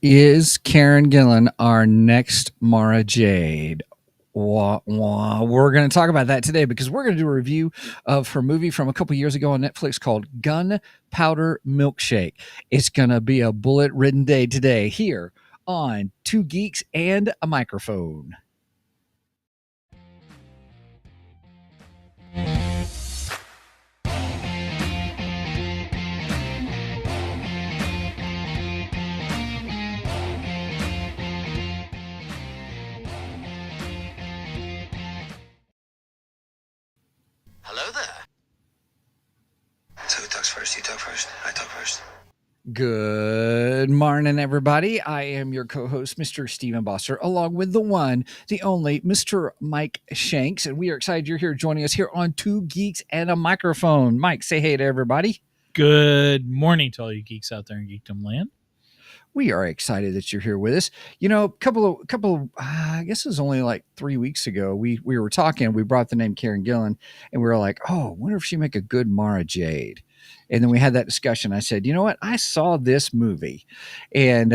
Is Karen Gillan our next Mara Jade? Wah, wah. We're going to talk about that today because we're going to do a review of her movie from a couple years ago on Netflix called Gunpowder Milkshake. It's going to be a bullet-ridden day today here on Two Geeks and a Microphone. Hello there. So who talks first? You talk first? I talk first. Good morning, everybody. I am your co-host, Mr. Stephen Bosser, along with the one, the only, Mr. Mike Shanks, and we are excited you're here joining us here on Two Geeks and a Microphone. Mike, say hey to everybody. Good morning to all you geeks out there in Geekdom Land. We are excited that you're here with us. You know, couple of I guess it was only like 3 weeks ago. We were talking. We brought the name Karen Gillan, and we were like, "Oh, I wonder if she make a good Mara Jade." And then we had that discussion. I said, "You know what? I saw this movie, and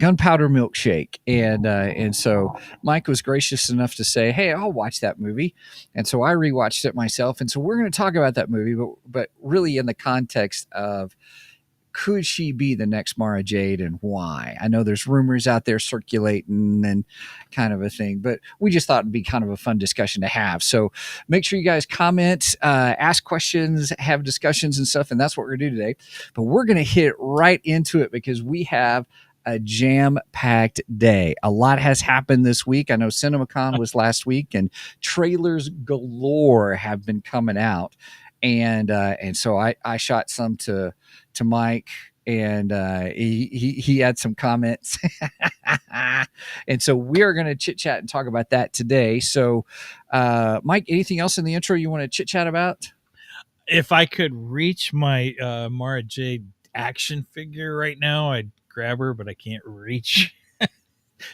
Gunpowder Milkshake, and so Mike was gracious enough to say, "Hey, I'll watch that movie." And so I rewatched it myself. And so we're going to talk about that movie, but really in the context of, could she be the next Mara Jade and why? I know there's rumors out there circulating and kind of a thing, but we just thought it'd be kind of a fun discussion to have. So make sure you guys comment, ask questions, have discussions and stuff. And that's what we're going to do today. But we're going to hit right into it because we have a jam-packed day. A lot has happened this week. I know CinemaCon was last week and trailers galore have been coming out. And so I shot some to Mike, and he had some comments. And so we are going to chit chat and talk about that today. So Mike, anything else in the intro you want to chit chat about? If I could reach my Mara Jade action figure right now, I'd grab her, but I can't reach.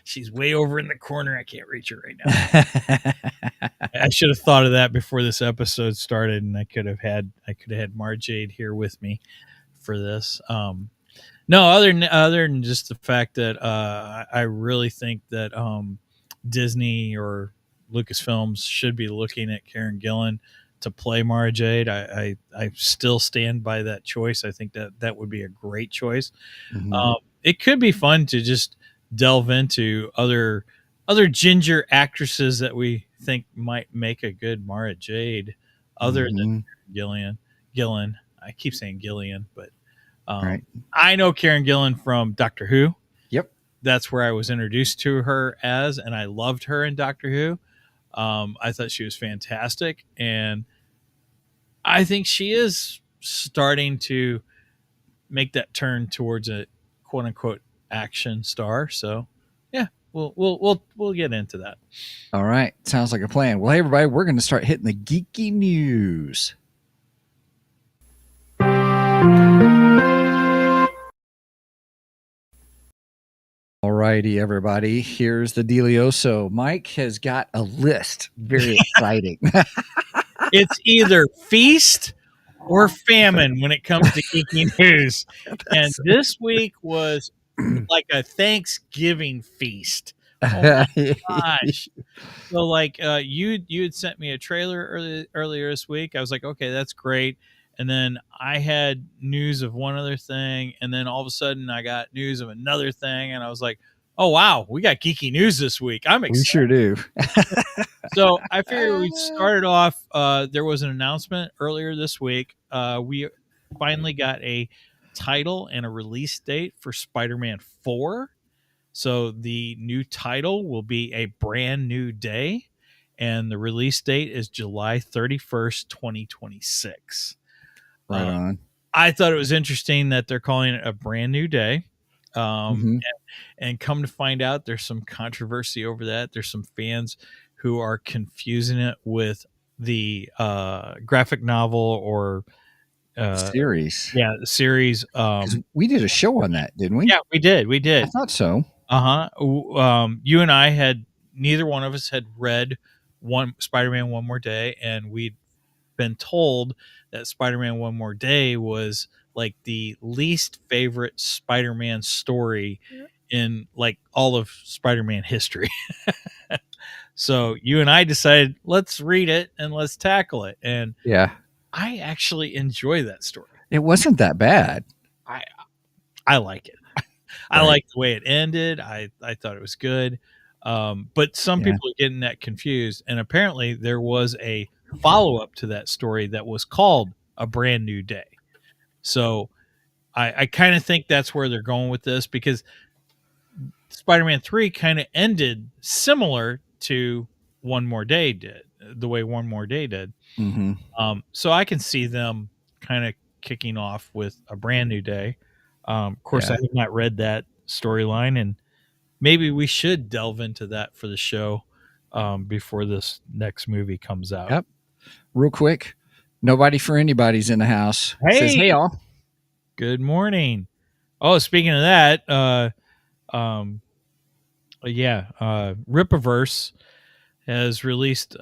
She's way over in the corner. I can't reach her right now. I should have thought of that before this episode started, and I could have had Mara Jade here with me for this. No, other than just the fact that I really think that Disney or Lucasfilms should be looking at Karen Gillan to play Mara Jade. I still stand by that choice. I think that would be a great choice. Mm-hmm. It could be fun to just delve into other ginger actresses that we think might make a good Mara Jade other than Gillan. I keep saying Gillian, but right. I know Karen Gillan from Doctor Who. Yep. That's where I was introduced to her as, and I loved her in Doctor Who. I thought she was fantastic, and I think she is starting to make that turn towards a quote unquote action star. So yeah, we'll get into that. All right. Sounds like a plan. Well, hey everybody, we're going to start hitting the geeky news. All righty, everybody. Here's the dealio. So Mike has got a list. Very exciting. It's either feast or famine when it comes to geeky news. And this week was like a Thanksgiving feast. Oh my gosh. So like you had sent me a trailer earlier this week. I was like, okay, that's great. And then I had news of one other thing, and then all of a sudden I got news of another thing, and I was like, oh wow, we got geeky news this week. I'm excited. We sure do. So I figured we'd start off. There was an announcement earlier this week. We finally got a title and a release date for Spider-Man 4. So the new title will be A Brand New Day, and the release date is July 31st, 2026. Right on. I thought it was interesting that they're calling it A Brand New Day. And come to find out, there's some controversy over that. There's some fans who are confusing it with the graphic novel or series. Yeah, the series. We did a show on that, didn't we? Yeah, we did. I thought so. You and I had, neither one of us had read Spider-Man One More Day, and we'd been told that Spider-Man One More Day was like the least favorite Spider-Man story in like all of Spider-Man history. So you and I decided, let's read it and let's tackle it. And Yeah. I actually enjoy that story. It wasn't that bad. I like it. I Right. like the way it ended. I thought it was good. But some Yeah. people are getting that confused. And apparently there was a follow-up to that story that was called A Brand New Day. So I kind of think that's where they're going with this, because Spider-Man 3 kind of ended similar to One More Day did, the way One More Day did. Mm-hmm. So I can see them kind of kicking off with A Brand New Day. Of course, Yeah. I have not read that storyline, and maybe we should delve into that for the show before this next movie comes out. Yep. Real quick, nobody for anybody's in the house. Says, Hey, hey, all. good morning. Oh, speaking of that, Rippaverse has released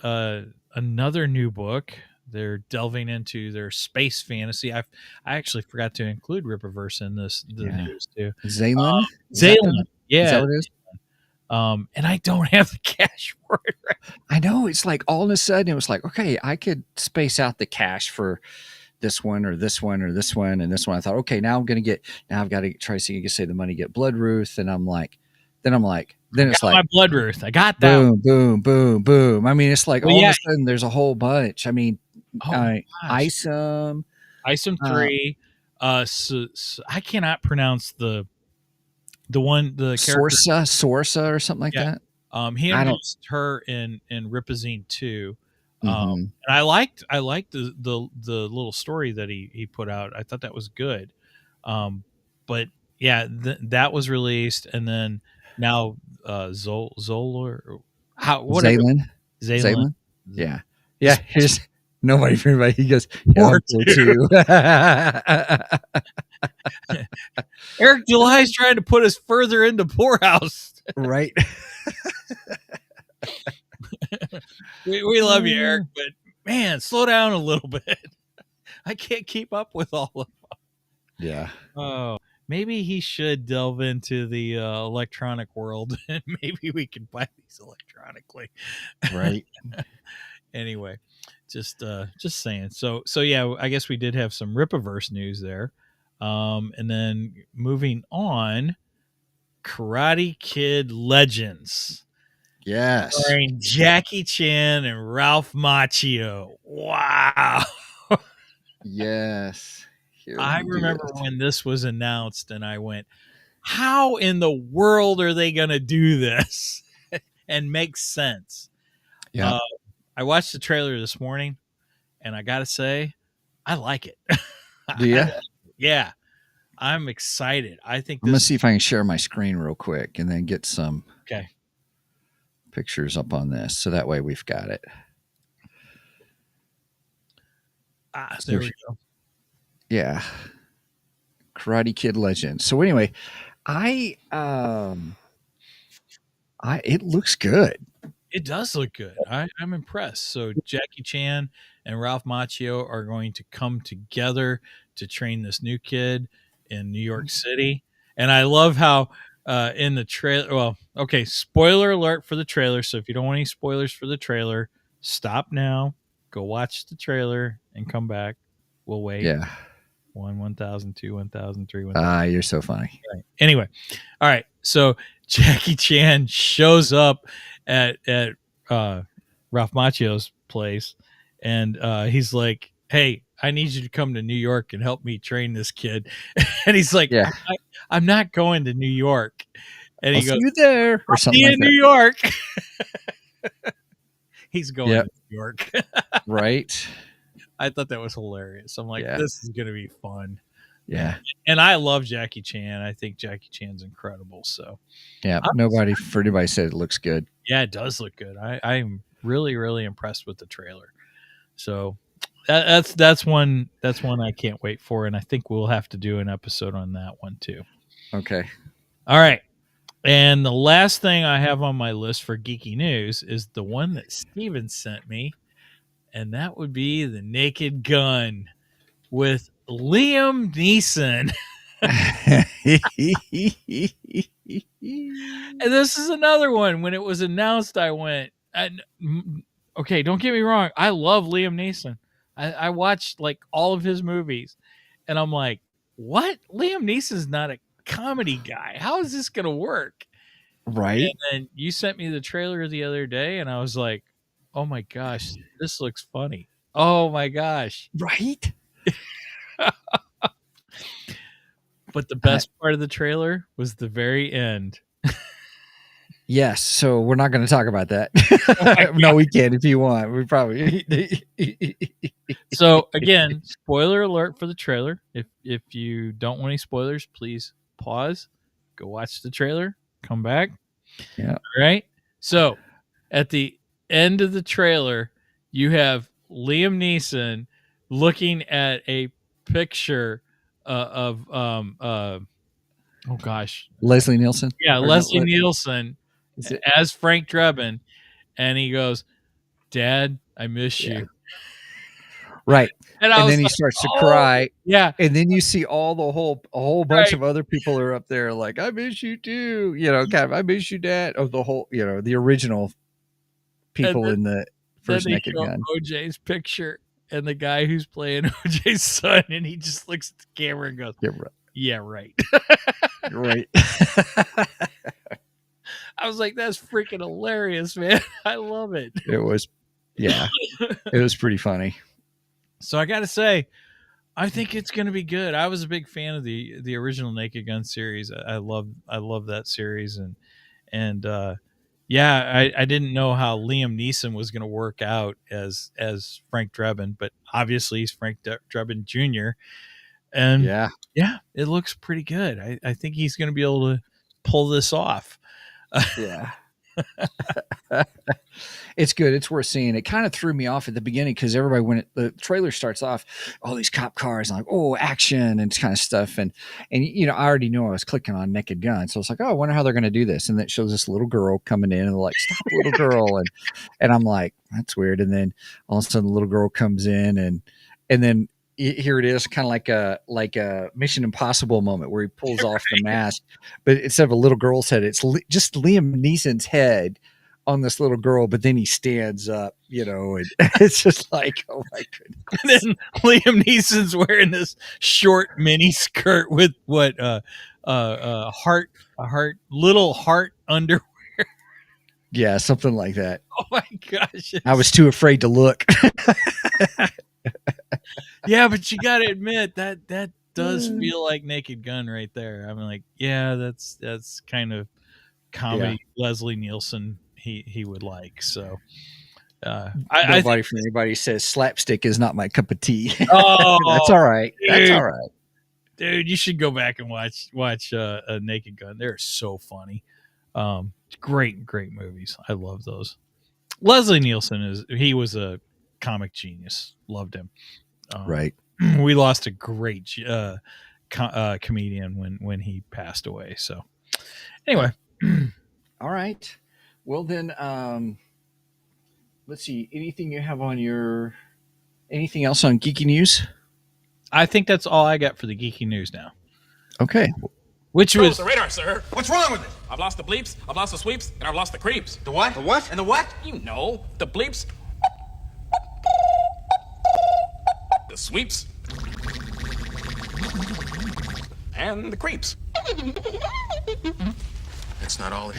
another new book. They're delving into their space fantasy. I actually forgot to include Rippaverse in the news too. Zaylan? Zaylan, Is that yeah. what it is? And I don't have the cash for it. I know. It's like all of a sudden it was like, okay, I could space out the cash for this one or this one or this one and this one. I thought, okay, now I've got to try to see, you can say the money, get Blood Ruth. And then it's like, my Blood Ruth. I got that. boom, boom, boom, boom. I mean, it's like Well, all yeah. of a sudden there's a whole bunch. I mean, Isom 3. So I cannot pronounce the character. Sorsa or something like that. He introduced her in Ripazine 2. Mm-hmm. And I liked the little story that he put out. I thought that was good. But yeah, that was released, and then now Zola, Zaylan. Yeah. Here's nobody for anybody. He goes, Poor two. Eric July's trying to put us further into poorhouse. Right. we love you, Eric, but man, slow down a little bit. I can't keep up with all of them. Yeah. Oh, maybe he should delve into the electronic world, and maybe we can buy these electronically. Right. Anyway, just saying. So yeah, I guess we did have some Rippaverse news there. And then moving on, Karate Kid Legends. Yes. Starring Jackie Chan and Ralph Macchio. Wow. Yes. I remember when this was announced and I went, how in the world are they going to do this and make sense? Yeah. I watched the trailer this morning and I got to say, I like it. Do you? Yeah. I'm excited. I think I'm going to see if I can share my screen real quick and then get some pictures up on this. So that way we've got it. There we go. Yeah. Karate Kid Legends. So anyway, it looks good. It does look good. I'm impressed. So Jackie Chan and Ralph Macchio are going to come together to train this new kid in New York City. And I love how in the trailer, well, okay, spoiler alert for the trailer. So if you don't want any spoilers for the trailer, stop now, go watch the trailer and come back. We'll wait. Yeah. 1,000, 2, 1,000, 3, 1,000. You're so funny. Right. Anyway, all right. So Jackie Chan shows up at Ralph Macchio's place, and he's like, "Hey, I need you to come to New York and help me train this kid." And he's like, Yeah. I'm not going to New York. And he goes, "See you there," or something like that. New York. He's going to New York. Right. I thought that was hilarious. I'm like, this is going to be fun. Yeah. And I love Jackie Chan. I think Jackie Chan's incredible. So yeah, nobody said it looks good. Yeah, it does look good. I'm really, really impressed with the trailer. So that's one I can't wait for. And I think we'll have to do an episode on that one too. Okay. All right. And the last thing I have on my list for geeky news is the one that Steven sent me. And that would be The Naked Gun with Liam Neeson And this is another one. When it was announced, I went, okay, don't get me wrong. I love Liam Neeson. I watched like all of his movies, and I'm like, what? Liam Neeson's not a comedy guy. How is this going to work? Right? And then you sent me the trailer the other day, and I was like, oh my gosh, this looks funny. Oh my gosh. Right? But the best part of the trailer was the very end. Yes. So we're not going to talk about that. Oh No, we can if you want. We probably. So again, spoiler alert for the trailer. If you don't want any spoilers, please pause, go watch the trailer, come back. Yeah. All right. So at the end of the trailer, you have Liam Neeson looking at a picture of oh gosh, Leslie Nielsen. yeah, Or Leslie no, Nielsen is it? as Frank Drebin, and he goes, "Dad, I miss Yeah. you." Right. And I And was then he like, starts to "Oh, cry. yeah." And then you see all the a whole bunch Right. of other people are up there like, I miss you too. Kind of, I miss you, Dad. Of the whole, the original people then, in the then first they Naked show Gun. OJ's picture and the guy who's playing OJ's son, and he just looks at the camera and goes, Yeah, "Yeah, right." right. I was like, "That's freaking hilarious, man! I love it." It was, yeah, it was pretty funny. So I got to say, I think it's going to be good. I was a big fan of the original Naked Gun series. I love that series, and yeah, I didn't know how Liam Neeson was going to work out as Frank Drebin, but obviously he's Frank Drebin Jr. And Yeah. yeah, it looks pretty good. I think he's going to be able to pull this off. Yeah. It's good. It's worth seeing. It kind of threw me off at the beginning because everybody, when the trailer starts off, all these cop cars, and like, oh, action and kind of stuff. And I already knew I was clicking on Naked Gun. So it's like, oh, I wonder how they're going to do this. And then it shows this little girl coming in and they're like, stop, little girl. And I'm like, that's weird. And then all of a sudden the little girl comes in and then here it is, kind of like a Mission Impossible moment where he pulls off the mask, but instead of a little girl's head, it's just Liam Neeson's head on this little girl, but then he stands up, and it's just like, oh my goodness. And then Liam Neeson's wearing this short mini skirt with what little heart under. Yeah, something like that. Oh my gosh! I was too afraid to look. Yeah, but you got to admit that does feel like Naked Gun right there. I'm like, yeah, that's kind of comedy Leslie Nielsen he would like. So Nobody from anybody says slapstick is not my cup of tea. Oh, that's all right. Dude. That's all right. Dude, you should go back and watch a Naked Gun. They're so funny. Great movies. I love those. Leslie Nielsen he was a comic genius. Loved him. Right. We lost a great comedian when he passed away. So anyway. All right. Well then, let's see. Anything you have on anything else on Geeky News? I think that's all I got for the Geeky News now. Okay. Which was the radar, sir. What's wrong with it? I've lost the bleeps, I've lost the sweeps, and I've lost the creeps. The what? The what? And the what? You know, the bleeps, the sweeps, and the creeps. That's not all.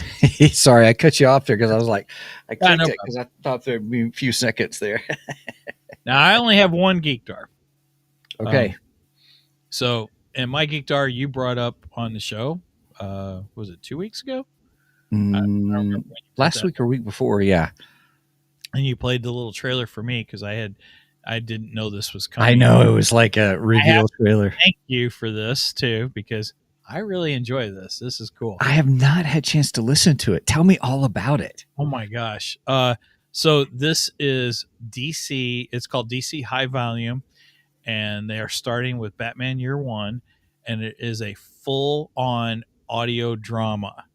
Sorry, I cut you off there because I was like, I clicked no it because I thought there'd be a few seconds there. Now I only have one Geekdar. Okay. So, and my Geekdar you brought up on the show. Was it 2 weeks ago? I don't remember when you Last week or week before, yeah. And you played the little trailer for me because I didn't know this was coming. I know it was like a reveal trailer. Thank you for this too, because I really enjoy this. This is cool. I have not had a chance to listen to it. Tell me all about it. Oh my gosh. So this is DC. It's called DC High Volume, and they are starting with Batman Year One, and it is a full-on audio drama.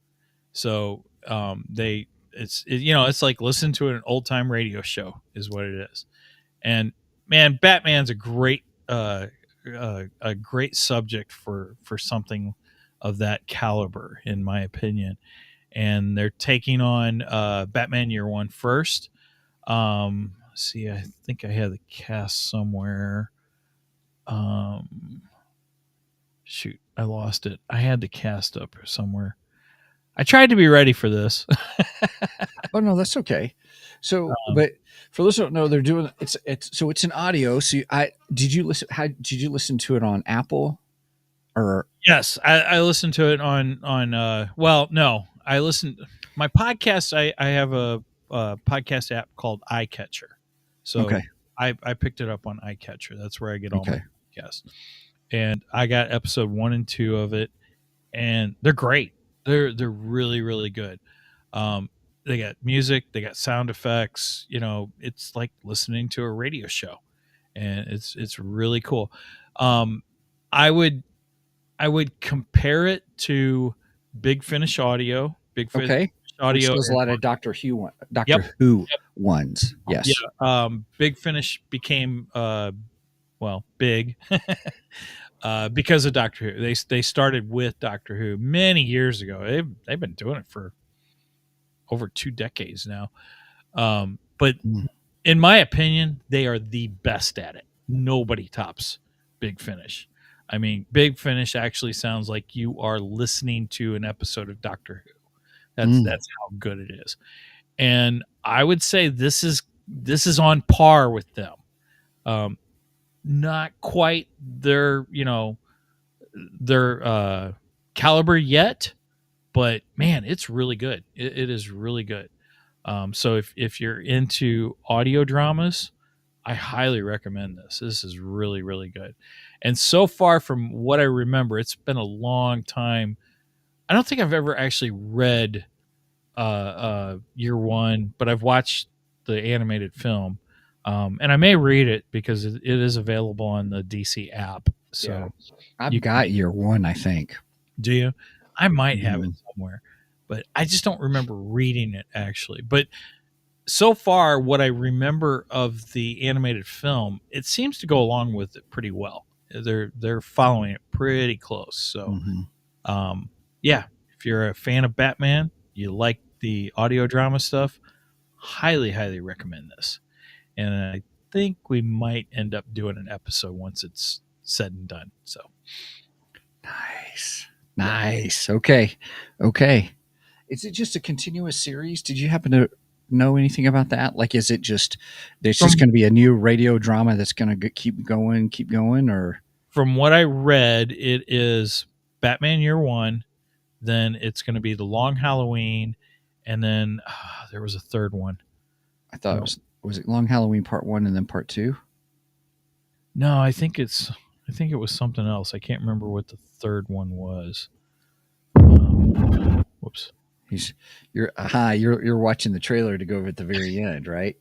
So it's like listen to an old-time radio show is what it is. And man, Batman's a great a great subject for something of that caliber, in my opinion. And they're taking on Batman Year One first. See, I think I had the cast somewhere. Shoot, I lost it. I had the cast up somewhere. I tried to be ready for this. Oh no, that's okay. So, but for those who don't know, they're doing it's so it's an audio. So did you listen? How did you listen to it on Apple or? Yes, I listened to it on well, no, I listened my podcast. I have a podcast app called iCatcher, so Okay. I picked it up on iCatcher. That's where I get all my Okay. podcasts, and I got episode 1 and 2 of it, and they're great. They're really really good. They got music, they got sound effects. You know, it's like listening to a radio show, and it's really cool. I would compare it to Big Finish Audio. Big Finish Okay. Which Audio does a lot of Doctor Who ones. Yes. Yeah. Big Finish became big because of Doctor Who. They started with Doctor Who many years ago. They've been doing it for over 2 decades now. But in my opinion, they are the best at it. Nobody tops Big Finish. I mean, Big Finish actually sounds like you are listening to an episode of Doctor Who. That's how good it is. And I would say this is on par with them. Not quite their caliber yet, but man, it's really good. It is really good. So if you're into audio dramas, I highly recommend this. This is really, really good. And so far from what I remember, it's been a long time. I don't think I've ever actually read Year One, but I've watched the animated film. And I may read it because it is available on the DC app. So I've got Year One, I think. Do you? I might have it somewhere, but I just don't remember reading it actually. But so far, what I remember of the animated film, it seems to go along with it pretty well. They're following it pretty close. So, yeah, if you're a fan of Batman, you like the audio drama stuff, highly, highly recommend this. And I think we might end up doing an episode once it's said and done. So, nice. Okay. Is it just a continuous series? Did you happen to know anything about that? Like, is it just there's just going to be a new radio drama that's going to keep going, or? From what I read, it is Batman Year One, then it's going to be The Long Halloween, and then there was a third one. I thought it was it Long Halloween Part 1 and then Part 2? No, I think it was something else. I can't remember what the third one was. Whoops. You're watching the trailer to go over at the very end, right?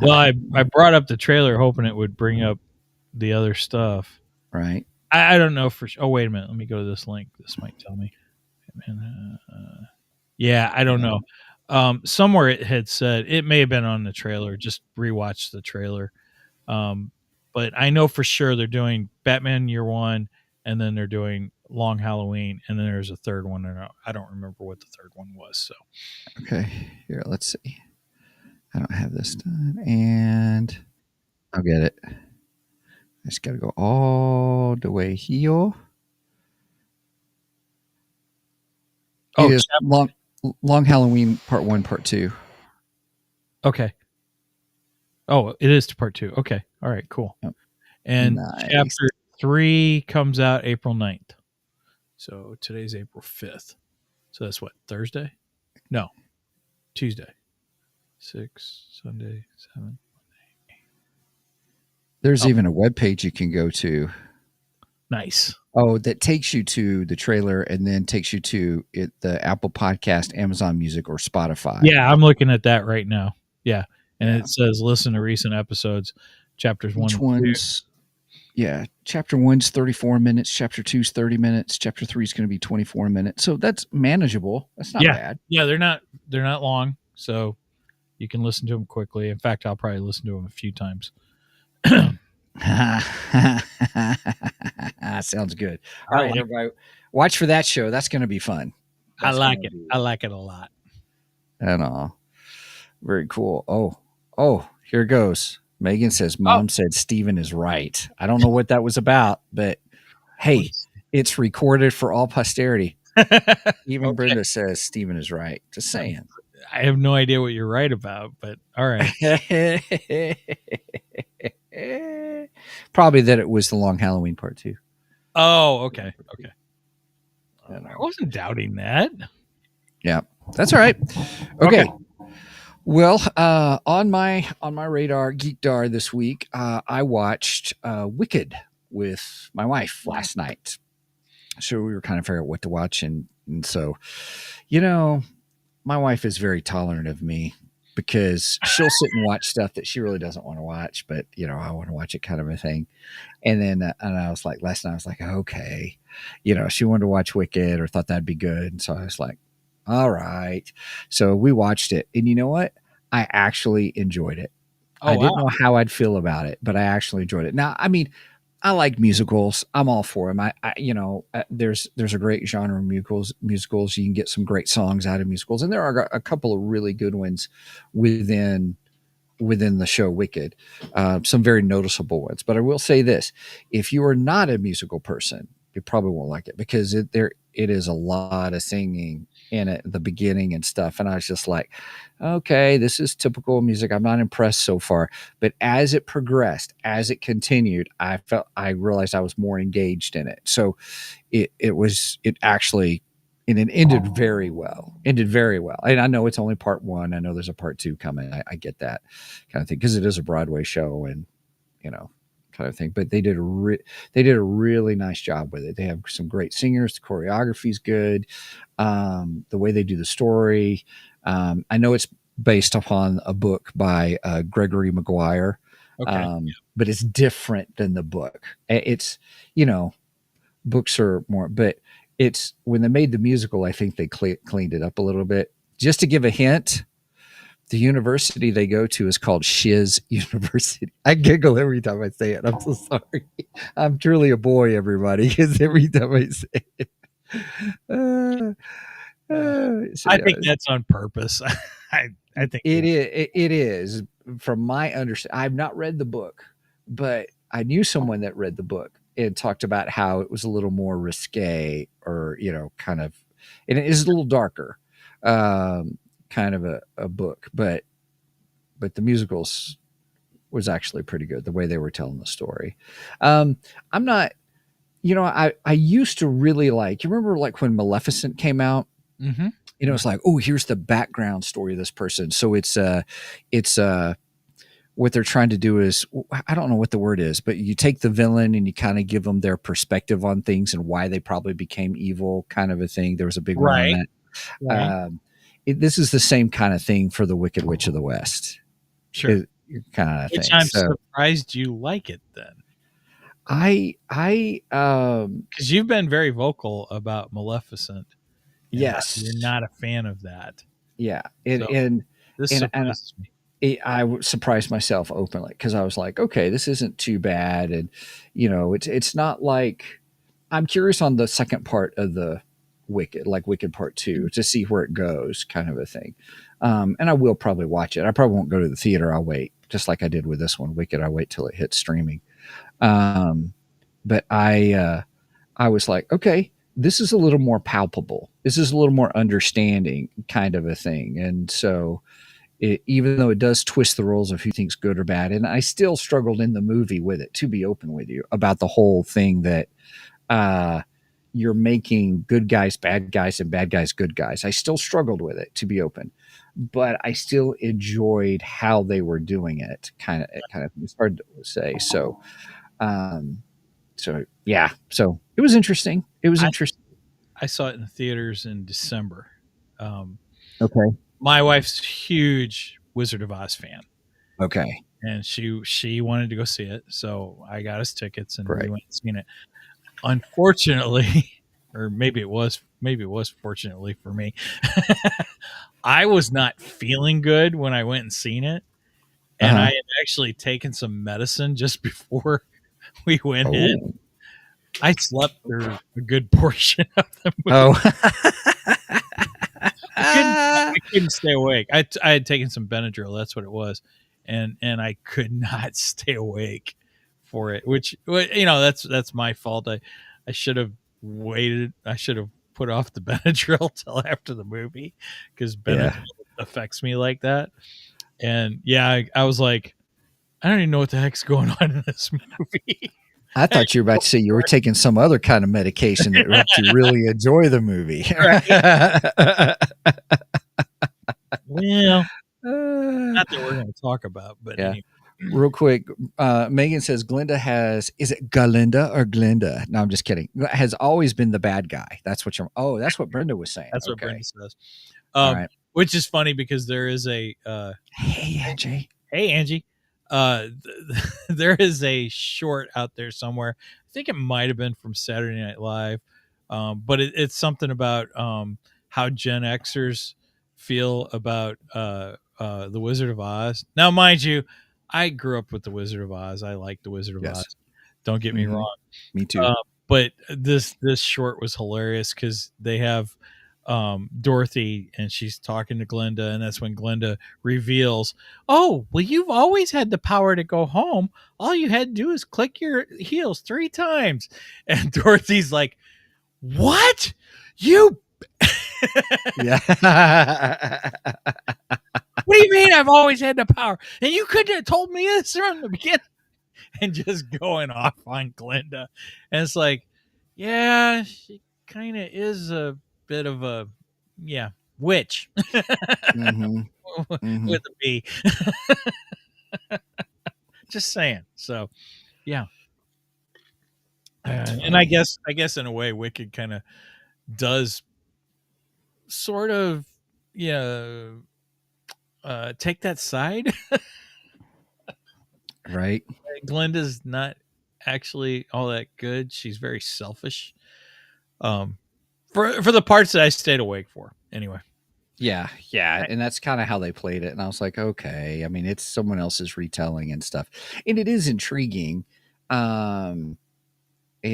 Well, I brought up the trailer hoping it would bring up the other stuff. Right. I don't know for sure. Oh, wait a minute. Let me go to this link. This might tell me. Yeah, I don't know. Somewhere it had said, it may have been on the trailer. Just rewatch the trailer. But I know for sure they're doing Batman Year One, and then they're doing Long Halloween, and then there's a third one. And I don't remember what the third one was. So, okay, here, let's see. I don't have this done, and I'll get it. I just got to go all the way here. It is Long Halloween Part 1, Part 2. Okay. Oh, it is to Part 2. Okay. All right, cool. Yep. And nice. Chapter 3 comes out April 9th. So today's April 5th. So that's what, Thursday? No, Tuesday. 6, Sunday, 7, Monday, 8. There's even a webpage you can go to. Nice. Oh, that takes you to the trailer and then takes you to the Apple Podcast, Amazon Music, or Spotify. Yeah, I'm looking at that right now. Yeah. And it says listen to recent episodes, chapters 1 and 2. Yeah, chapter 1's 34 minutes, chapter 2's 30 minutes, chapter 3 is going to be 24 minutes. So that's manageable. That's not bad. Yeah, they're not long, so you can listen to them quickly. In fact, I'll probably listen to them a few times. Sounds good. All I right, like, everybody, watch for that show. That's going to be fun. I That's like going to it. be I like it a lot. and very cool. Oh, here goes. Megan says, Oh, "Mom said Steven is right." I don't know what that was about, but hey, let's it's recorded for all posterity. see. Even Okay. Brenda says Steven is right. Just saying. I have no idea what you're right about, but all right. Probably that it was the Long Halloween part 2. Oh, okay. Okay. You I know. wasn't doubting that. Yeah, that's all right. Okay. Okay. Well, on my radar, Geekdar this week, I watched Wicked with my wife last night. So we were kind of figuring out what to watch, and so, you know, my wife is very tolerant of me because she'll sit and watch stuff that she really doesn't want to watch, but I want to watch it, kind of a thing. And then, and I was like, last night I was like, okay, she wanted to watch Wicked or thought that'd be good, and so I was like, all right. So we watched it, and you know what? I actually enjoyed it. Oh I wow. didn't know how I'd feel about it, but I actually enjoyed it. Now, I mean, I like musicals. I'm all for them. There's a great genre of musicals. You can get some great songs out of musicals, and there are a couple of really good ones within the show Wicked. Some very noticeable ones. But I will say this: if you are not a musical person, you probably won't like it because it is a lot of singing in it at the beginning and stuff. And I was just like, okay, this is typical music. I'm not impressed so far. But as it progressed, as it continued, I realized I was more engaged in it. So it actually, and it ended very well. And I know it's only part 1. I know there's a part 2 coming. I get that kind of thing because it is a Broadway show, and kind of thing. But they did a really nice job with it. They have some great singers. The choreography is good. The way they do the story. I know it's based upon a book by Gregory Maguire, Okay. but it's different than the book. It's books are more, but it's when they made the musical, I think they cleaned it up a little bit. Just to give a hint, the university they go to is called Shiz University. I giggle every time I say it. I'm so sorry. I'm truly a boy, everybody, because every time I say it. So I yeah, think that's on purpose. I think it is. From my understanding, I've not read the book, but I knew someone that read the book and talked about how it was a little more risque, or kind of, and it is a little darker, kind of a book, but the musicals was actually pretty good, the way they were telling the story. I'm not, I used to really like, you remember like when Maleficent came out, Mm-hmm. it's like, oh, here's the background story of this person. So it's what they're trying to do is, I don't know what the word is, but you take the villain and you kind of give them their perspective on things and why they probably became evil, kind of a thing. There was a big one on Right. that. Right. This is the same kind of thing for the Wicked Witch of the West. Sure. Kind of Which thing. I'm So surprised you like it then, I because you've been very vocal about Maleficent and how yes, you're not a fan of that. yeah, So this and surprises me. I surprised myself openly because I was like, okay, this isn't too bad, and it's not like, I'm curious on the second part of the Wicked, like Wicked Part 2, to see where it goes, kind of a thing. And I will probably watch it. I probably won't go to the theater. I'll wait, just like I did with this one, Wicked. I'll wait till it hits streaming. But I was like, okay, this is a little more palpable. This is a little more understanding, kind of a thing. And so, even though it does twist the roles of who thinks good or bad, and I still struggled in the movie with it, to be open with you, about the whole thing that you're making good guys bad guys and bad guys good guys. I still struggled with it, to be open, but I still enjoyed how they were doing it. Kind of, it's hard to say. So, yeah, so it was interesting. It was I, interesting. I saw it in the theaters in December. Okay. My wife's huge Wizard of Oz fan, Okay. and she wanted to go see it, so I got us tickets and Right. we went and seen it. Unfortunately, or maybe it was fortunately for me, I was not feeling good when I went and seen it, and I had actually taken some medicine just before we went in. I slept through a good portion of the movie. I couldn't stay awake. I had taken some Benadryl. That's what it was, and I could not stay awake for it. Which that's my fault. I should have waited. I should have put off the Benadryl till after the movie because Benadryl affects me like that. And I was like, I don't even know what the heck's going on in this movie. I thought you were about to say you were taking some other kind of medication that helped you really enjoy the movie. Well, not that we're going to talk about, but anyway. Real quick, Megan says is it Galinda or Glinda? No, I'm just kidding. Has always been the bad guy. That's what that's what Brenda was saying. That's what Brenda says. All right. Which is funny because there is a hey Angie. Hey Angie. There is a short out there somewhere. I think it might have been from Saturday Night Live. But it's something about how Gen Xers feel about the Wizard of Oz. Now, mind you, I grew up with the Wizard of Oz. I like the Wizard of Oz. Don't get me wrong. Me too. But this short was hilarious because they have Dorothy and she's talking to Glinda, and that's when Glinda reveals, "Oh, well, you've always had the power to go home. All you had to do is click your heels 3 times." And Dorothy's like, "What? You?" Yeah. What do you mean I've always had the power? And you couldn't have told me this from the beginning. And just going off on Glinda. And it's like, yeah, she kind of is a bit of a, witch. With a B. Just saying. So, yeah. And I guess in a way, Wicked kind of does sort of, take that side. Right. Glinda's not actually all that good. She's very selfish. For the parts that I stayed awake for, anyway. Yeah, and that's kind of how they played it. And I was like, okay. I mean, it's someone else's retelling and stuff, and it is intriguing. And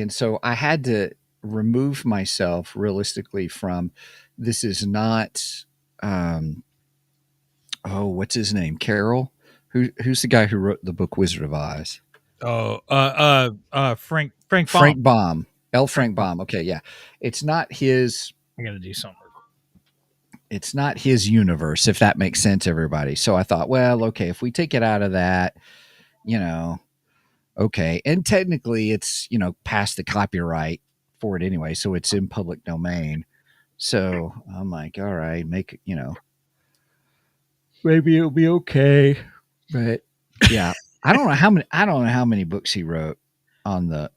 so I had to remove myself realistically from. This is not. What's his name? Carol. Who's the guy who wrote the book Wizard of Oz? Frank Baum. Frank Baum. L. Frank Baum. Okay, yeah. It's not his. I got to do something. It's not his universe, if that makes sense, everybody. So I thought, well, okay, if we take it out of that, okay. And technically it's, past the copyright for it anyway. So it's in public domain. So I'm like, all right, make it, maybe it'll be okay. But yeah, I don't know how many books he wrote on the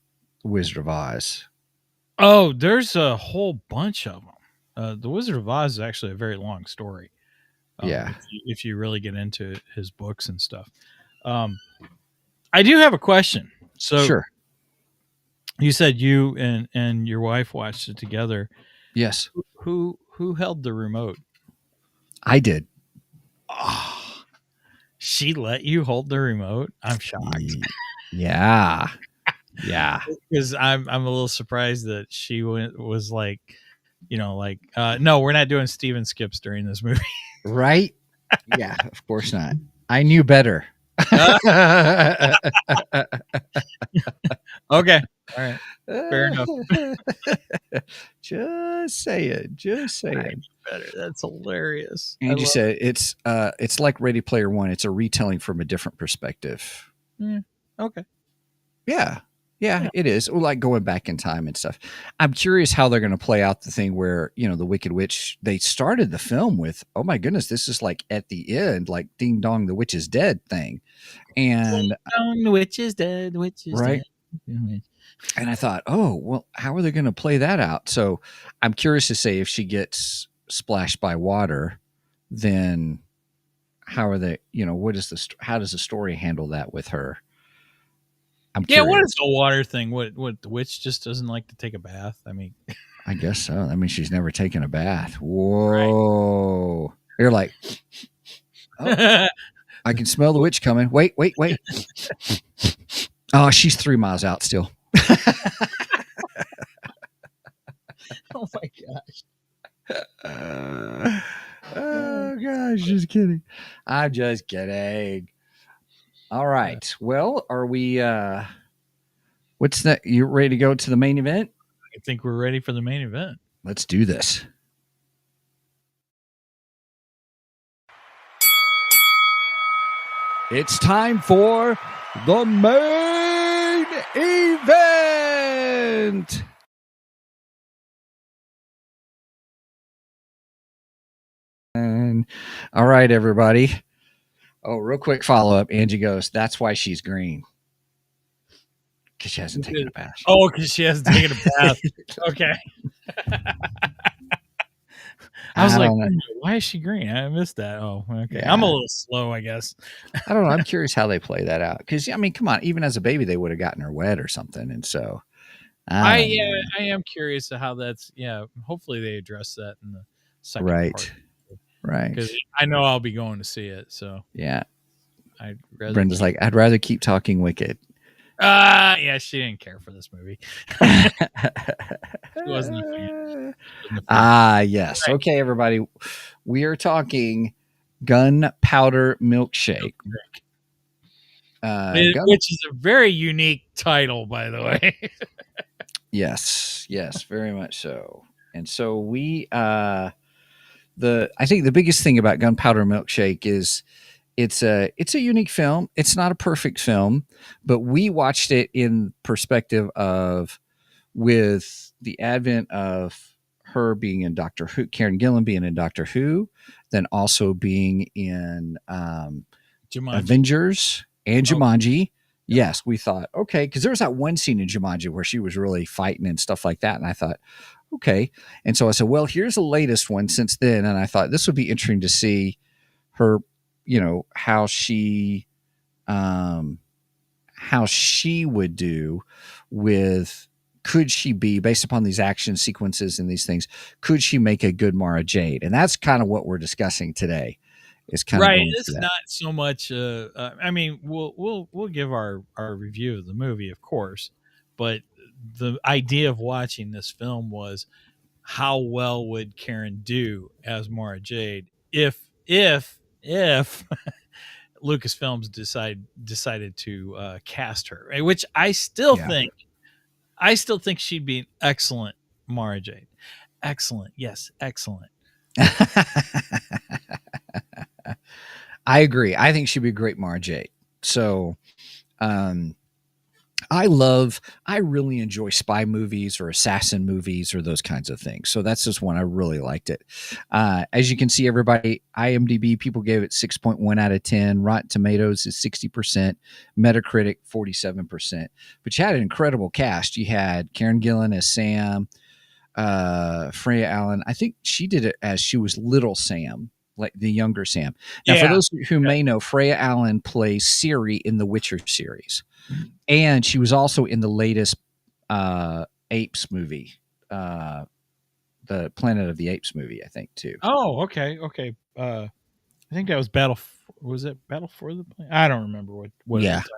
Wizard of Oz. Oh, there's a whole bunch of them. The Wizard of Oz is actually a very long story. If you really get into his books and stuff. I do have a question. So sure. You said you and your wife watched it together. Yes. Who held the remote? I did. Oh, she let you hold the remote? I'm shocked. Yeah. Because I'm a little surprised that she was like, no, we're not doing Steven skips during this movie. Right? Yeah, of course not. I knew better. Okay. All right. Fair enough. Just saying. Better. That's hilarious. And you said it's like Ready Player One. It's a retelling from a different perspective. Okay. Yeah, it is. Like going back in time and stuff. I'm curious how they're going to play out the thing where, the Wicked Witch, they started the film with, oh my goodness, this is like at the end, like ding dong, the witch is dead thing. And ding dong, the witch is dead, the witch is right? dead. And I thought, oh, well, how are they going to play that out? So I'm curious to say if she gets splashed by water, then how are they, how does the story handle that with her? I'm curious. What is the water thing? What the witch just doesn't like to take a bath? I mean, I guess so. I mean, she's never taken a bath. Whoa. Right. You're like, oh. I can smell the witch coming. Wait. Oh, she's 3 miles out still. Oh my gosh. Oh gosh, just kidding. I'm just kidding. All right. Well, are we what's that? You ready to go to the main event? I think we're ready for the main event. Let's do this. It's time for the main event. And all right, everybody. Oh, real quick follow up. Angie goes, that's why she's green. Because she hasn't taken a bath. Oh, because she hasn't taken a bath. Okay. I was like, why is she green? I missed that. Oh, okay. Yeah. I'm a little slow, I guess. I don't know. I'm curious how they play that out. Because, I mean, come on. Even as a baby, they would have gotten her wet or something. And so I am curious how that's, hopefully they address that in the second part. Right. Because I know I'll be going to see it. So, yeah. Brenda's like, I'd rather keep talking Wicked. Yeah, she didn't care for this movie. She wasn't a fan. Yes. Right. Okay, everybody. We are talking Gunpowder Milkshake. Which is a very unique title, by the way. Yes, very much so. And so we I think the biggest thing about Gunpowder Milkshake is it's a unique film. It's not a perfect film, but we watched it in perspective of with the advent of her being in Doctor Who, Karen Gillan being in Doctor Who, then also being in Avengers and Jumanji. Oh. Yes, we thought, okay, because there was that one scene in Jumanji where she was really fighting and stuff like that. And I thought, okay. And so I said, well, here's the latest one since then. And I thought this would be interesting to see her, how she would do with, could she be, based upon these action sequences and these things, could she make a good Mara Jade? And that's kind of what we're discussing today. Is kind right. of It's not so much. I mean, we'll give our review of the movie, of course, but the idea of watching this film was how well would Karen do as Mara Jade if Lucasfilms decided to cast her, which I still think she'd be an excellent Mara Jade. Excellent, yes, excellent. I agree. I think she'd be a great Mara Jade. So, I really enjoy spy movies or assassin movies or those kinds of things. So that's just one I really liked it. As you can see, everybody, IMDb, people gave it 6.1 out of 10. Rotten Tomatoes is 60%. Metacritic, 47%. But you had an incredible cast. You had Karen Gillan as Sam, Freya Allen. I think she did it as she was little Sam, like the younger Sam. Now, for those who may know, Freya Allen plays Ciri in the Witcher series. And she was also in the latest Apes movie, the Planet of the Apes movie, I think, too. Oh, okay. I think that was Battle for the Planet? I don't remember what yeah. it was.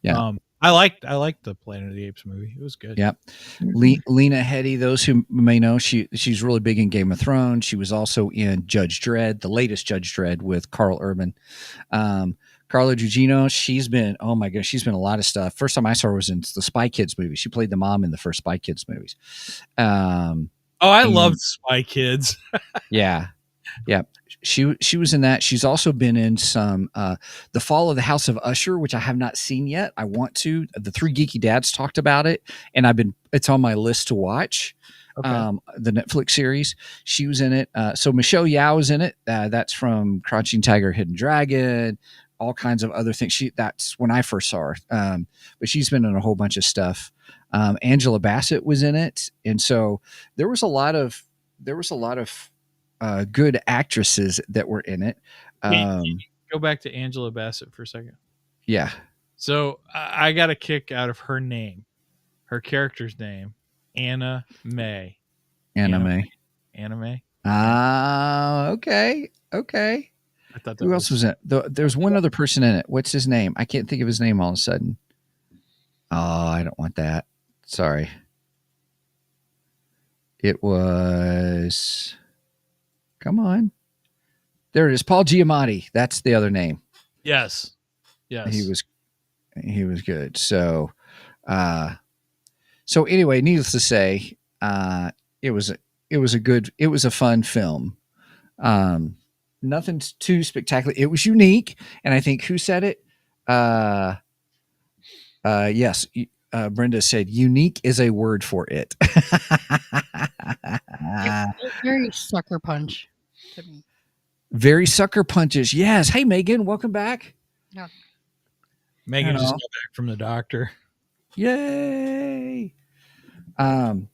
Yeah. I liked the Planet of the Apes movie. It was good. Yep. Lena Headey, those who may know, she's really big in Game of Thrones. She was also in Judge Dredd, the latest Judge Dredd with Carl Urban. Carla Gugino, she's been a lot of stuff. First time I saw her was in the Spy Kids movie. She played the mom in the first Spy Kids movies. I loved Spy Kids. Yeah. She was in that. She's also been in some The Fall of the House of Usher, which I have not seen yet. I want to. The Three Geeky Dads talked about it, and it's on my list to watch. Okay. The Netflix series. She was in it. So Michelle Yeoh is in it. That's from Crouching Tiger, Hidden Dragon, all kinds of other things. That's when I first saw her. But she's been in a whole bunch of stuff. Angela Bassett was in it. And so there was a lot of good actresses that were in it. Can you go back to Angela Bassett for a second? Yeah. So I got a kick out of her name, her character's name, Anna May. Anna May. Anna May. Okay. I thought that Who else was in it? There's one other person in it. What's his name? I can't think of his name all of a sudden. Oh, I don't want that. Sorry. It was. Come on. There it is. Paul Giamatti. That's the other name. Yes. He was good. So anyway, needless to say, it was a fun film. Nothing too spectacular. It was unique, and I think who said it? Yes, Brenda said unique is a word for it. Very sucker punch to me. Very sucker punches. Yes. Hey, Megan, welcome back. Yeah. Megan just got back from the doctor. Yay. And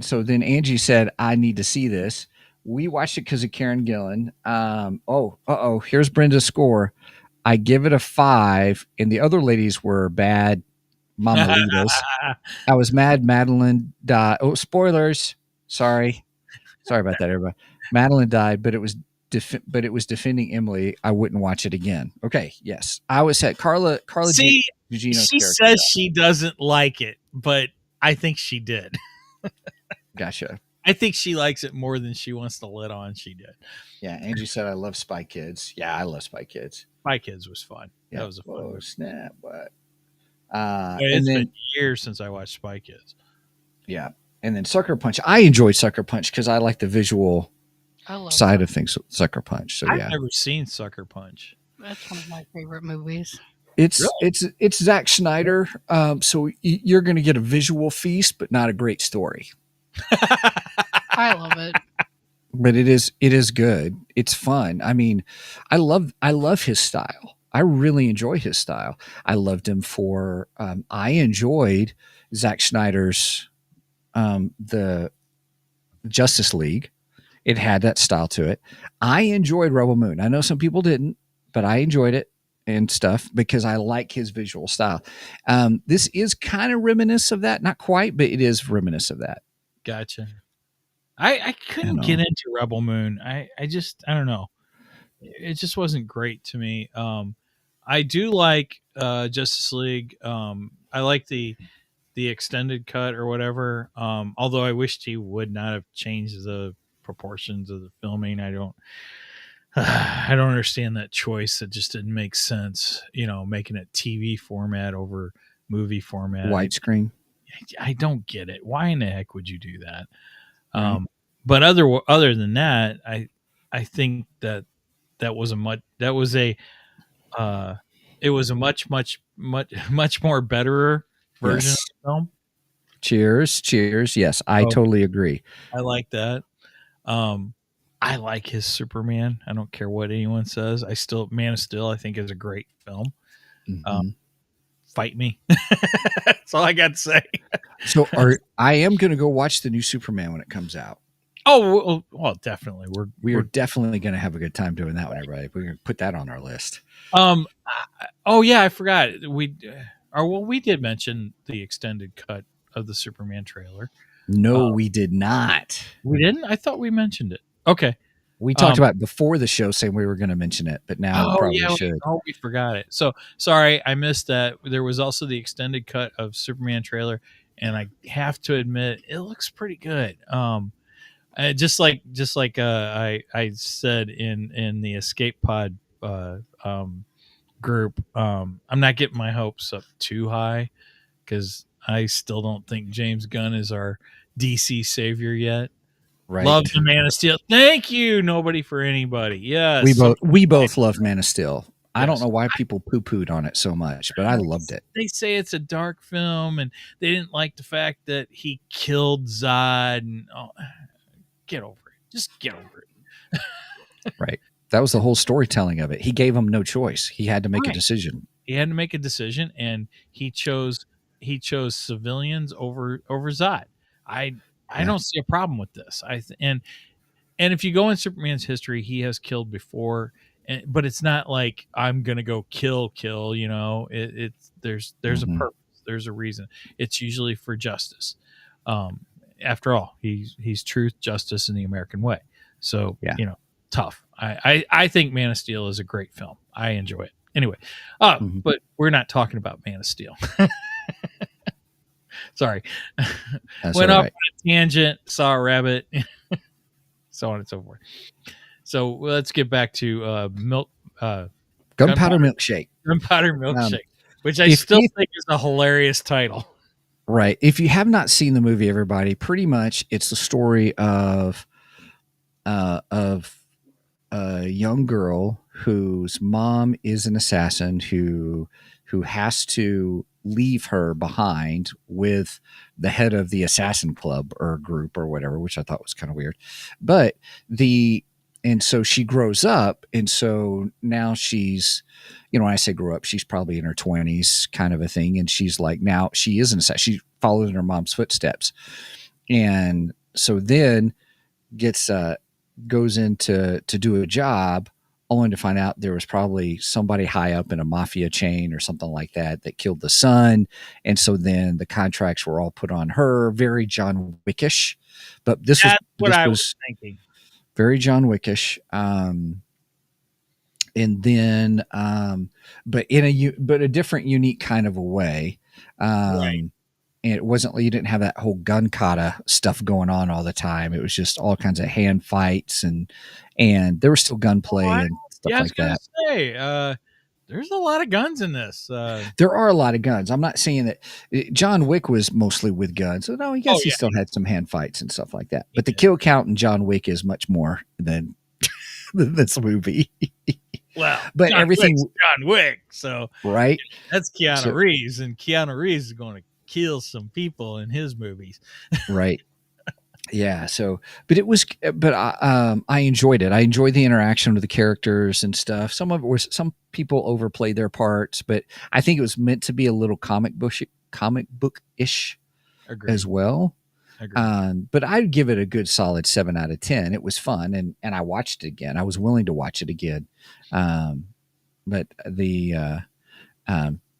so then Angie said, I need to see this. We watched it because of Karen Gillan. Here's Brenda's score. I give it a 5, and the other ladies were bad mamalitas. I was mad Madeline died. Oh, spoilers. Sorry about that, everybody. Madeline died, but it was defending Emily. I wouldn't watch it again. Okay, yes. I was at Carla See, Gugino's she character. says she doesn't like it, but I think she did. Gotcha. I think she likes it more than she wants to let on. She did. Yeah, Angie said I love Spy Kids. Yeah, I love Spy Kids. Spy Kids was fun. Yeah. That was a fun Oh, movie. snap. But It's been years since I watched Spy Kids. Yeah. And then Sucker Punch. I enjoyed Sucker Punch because I like the visual side of things with Sucker Punch. So I've never seen Sucker Punch. That's one of my favorite movies. It's Zack Snyder. So you're going to get a visual feast, but not a great story. I love it. But it is good. It's fun. I mean, I love his style. I really enjoy his style. I loved him for I enjoyed Zack Snyder's the Justice League. It had that style to it. I enjoyed Rebel Moon. I know some people didn't, but I enjoyed it and stuff because I like his visual style. This is kind of reminiscent of that. Not quite, but it is reminiscent of that. Gotcha. I couldn't get into Rebel Moon. I don't know. It just wasn't great to me. I do like Justice League. I like the extended cut or whatever. Although I wished he would not have changed the proportions of the filming. I don't understand that choice. It just didn't make sense. Making it TV format over movie format. Widescreen. I don't get it. Why in the heck would you do that? But other than that, I think that was a much more better version of the film. Cheers. Yes, I totally agree. I like that. I like his Superman. I don't care what anyone says. Man of Steel, I think, is a great film. Mm-hmm. Fight me. That's all I got to say. So I am going to go watch the new Superman when it comes out. Oh, well, definitely. We're definitely going to have a good time doing that one, everybody. We're going to put that on our list. Oh yeah, I forgot. We did mention the extended cut of the Superman trailer. No, we did not. We didn't? I thought we mentioned it. Okay. We talked about it before the show saying we were going to mention it, but now we probably should. We forgot it. So sorry, I missed that. There was also the extended cut of Superman trailer, and I have to admit, it looks pretty good. Just like I said in the Escape Pod group, I'm not getting my hopes up too high because I still don't think James Gunn is our DC savior yet. Right. Love the Man of Steel. Thank you. Nobody for anybody. Yes. We both love Man of Steel. Yes. I don't know why people poo-pooed on it so much, but I loved it. They say it's a dark film, and they didn't like the fact that he killed Zod. And get over it. Just get over it. Right. That was the whole storytelling of it. He gave him no choice. He had to make a decision. He had to make a decision, and he chose civilians over Zod. I don't see a problem with this. And if you go in Superman's history, he has killed before, but it's not like I'm gonna go kill. There's a purpose. There's a reason. It's usually for justice. After all, he's truth, justice, and the American way. So tough. I think Man of Steel is a great film. I enjoy it. Anyway, Mhm. but we're not talking about Man of Steel. Sorry. That's Went all off right. on a tangent, saw a rabbit, so on and so forth. So let's get back to Gunpowder Milkshake. Gunpowder Milkshake, which I if still if- think is a hilarious title. Right. If you have not seen the movie, everybody, pretty much it's the story of a young girl whose mom is an assassin who has to leave her behind with the head of the assassin club or group or whatever, which I thought was kind of weird. But and so she grows up, and so now she's, when I say grow up, she's probably in her 20s, kind of a thing, and she's like, now she is an assassin. She followed in her mom's footsteps, and so then gets goes in to do a job, only to find out there was probably somebody high up in a mafia chain or something like that killed the son. And so then the contracts were all put on her. Very John Wickish, but this was thinking. Very John Wickish. And then, but a different, unique kind of a way. Right. And it wasn't, you didn't have that whole gun kata stuff going on all the time. It was just all kinds of hand fights, and there was still gunplay and stuff like that. Say, there's a lot of guns in this. There are a lot of guns. I'm not saying that John Wick was mostly with guns. So no, I guess he still had some hand fights and stuff like that. But the kill count in John Wick is much more than this movie. Well, but John everything Wick's John Wick, so right. That's Keanu Reeves, and Keanu Reeves is going to kill some people in his movies. Right. Yeah. So, but I enjoyed it. I enjoyed the interaction with the characters and stuff. Some of it was, some people overplayed their parts, but I think it was meant to be a little comic book-ish as well. But I'd give it a good solid 7 out of 10. It was fun, and I watched it again. I was willing to watch it again. But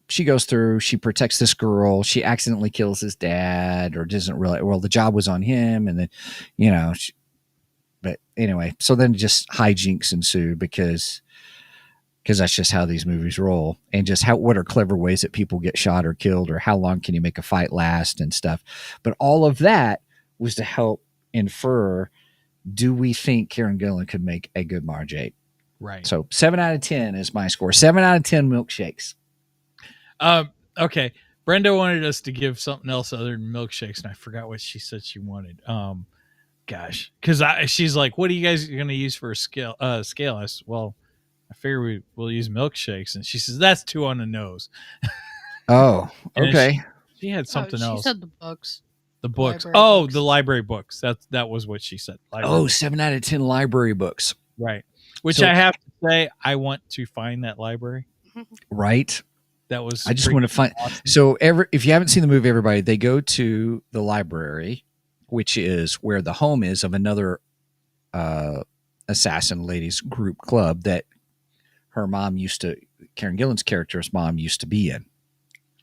she goes through, she protects this girl. She accidentally kills his dad, or doesn't really, well, the job was on him. And then, but anyway, so then just hijinks ensued because that's just how these movies roll, and just what are clever ways that people get shot or killed, or how long can you make a fight last and stuff. But all of that was to help infer, do we think Karen Gillan could make a good Mara Jade? Right. So 7 out of 10 is my score. 7 out of 10 milkshakes. Okay. Brenda wanted us to give something else other than milkshakes, and I forgot what she said she wanted. Gosh, because she's like, "What are you guys going to use for a scale?" I said, "Well, I figure we'll use milkshakes," and she says, "That's too on the nose." Oh, okay. She had something else. She said the books. The books. Books. The library books. That was what she said. Library. 7 out of 10 library books. Right. Which I have to say, I want to find that library. Right. That was. I just want to find. Awesome. So if you haven't seen the movie, everybody, they go to the library, which is where the home is of another assassin ladies group club that her mom Karen Gillan's character's mom used to be in,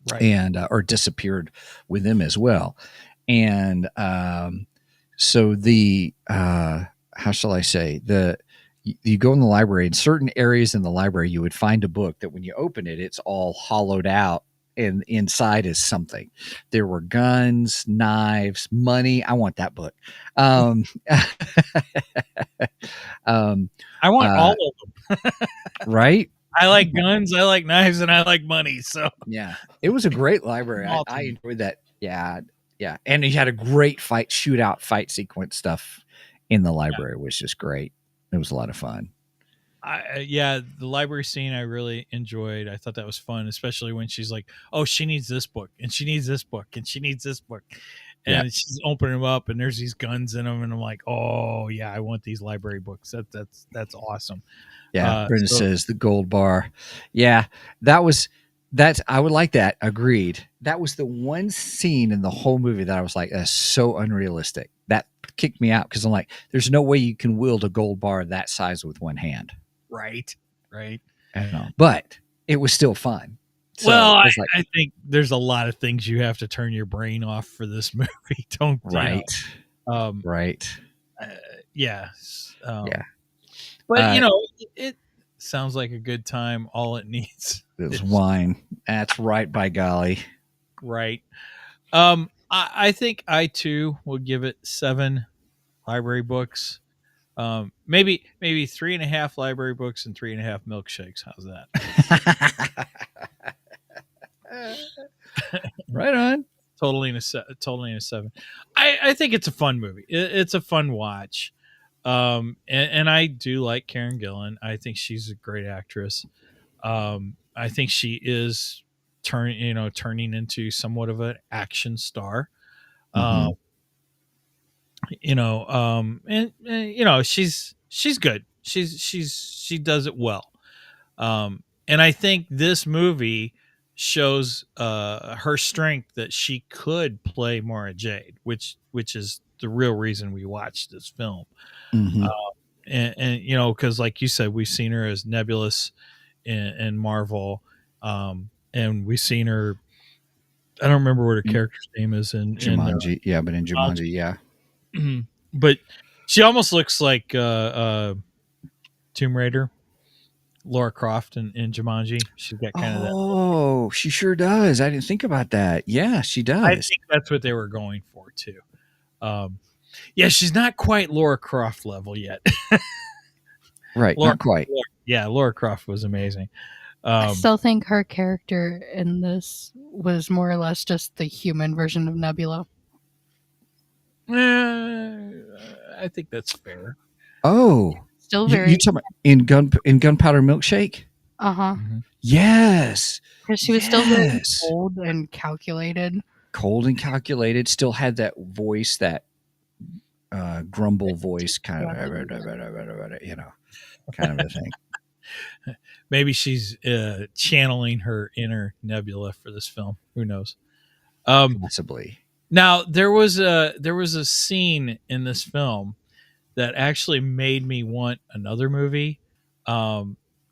right, and or disappeared with them as well. And so the how shall I say, you go in the library, in certain areas in the library, you would find a book that when you open it, it's all hollowed out, and inside is something. There were guns, knives, money. I want that book. I want all of them. Right? I like guns, I like knives, and I like money. So yeah, it was a great library. I enjoyed that. Yeah. Yeah. And he had a great fight sequence stuff in the library, which is great. It was a lot of fun. The library scene I really enjoyed. I thought that was fun, especially when she's like, "Oh, she needs this book, and she needs this book, and she needs this book," and she's opening them up, and there's these guns in them, and I'm like, "Oh yeah, I want these library books. That's awesome." Yeah, Brenda says the gold bar. Yeah, I would like that. Agreed. That was the one scene in the whole movie that I was like, that's so unrealistic. That kicked me out, because I'm like, there's no way you can wield a gold bar that size with one hand. Right. I don't know, but it was still fun. So I think there's a lot of things you have to turn your brain off for this movie. Don't right. You know? Right. Yeah. But it sounds like a good time. All it needs It was is wine. That's right, by golly. right. I think I too will give it 7 library books. Maybe 3.5 library books and 3.5 milkshakes. How's that? Right on. Totally in a 7. I think it's a fun movie. It's a fun watch. And I do like Karen Gillan. I think she's a great actress. I think she is turning into somewhat of an action star. Mhm. And she's good. She does it well. And I think this movie shows her strength that she could play Mara Jade, which is the real reason we watched this film. Mhm. And because like you said, we've seen her as Nebulous in Marvel, and we've seen her. I don't remember what her character's name is in Jumanji. Yeah, but in Jumanji, yeah. but she almost looks like Tomb Raider, Laura Croft in Jumanji. She's got kind of that. Oh, she sure does. I didn't think about that. Yeah, she I does. think that's what they were going for too. Yeah, she's not quite Laura Croft level yet. Right, not quite. Laura Croft was amazing. I still think her character in this was more or less just the human version of Nebula. I think that's fair. Oh, Still you very talking about in Gunpowder Milkshake? Yes, because she was still very Yes. cold and calculated. Cold and calculated. Still had that voice, that grumble voice, kind of, kind of a thing. Maybe she's channeling her inner Nebula for this film. Who knows? Possibly. Now there was a scene in this film that actually made me want another movie,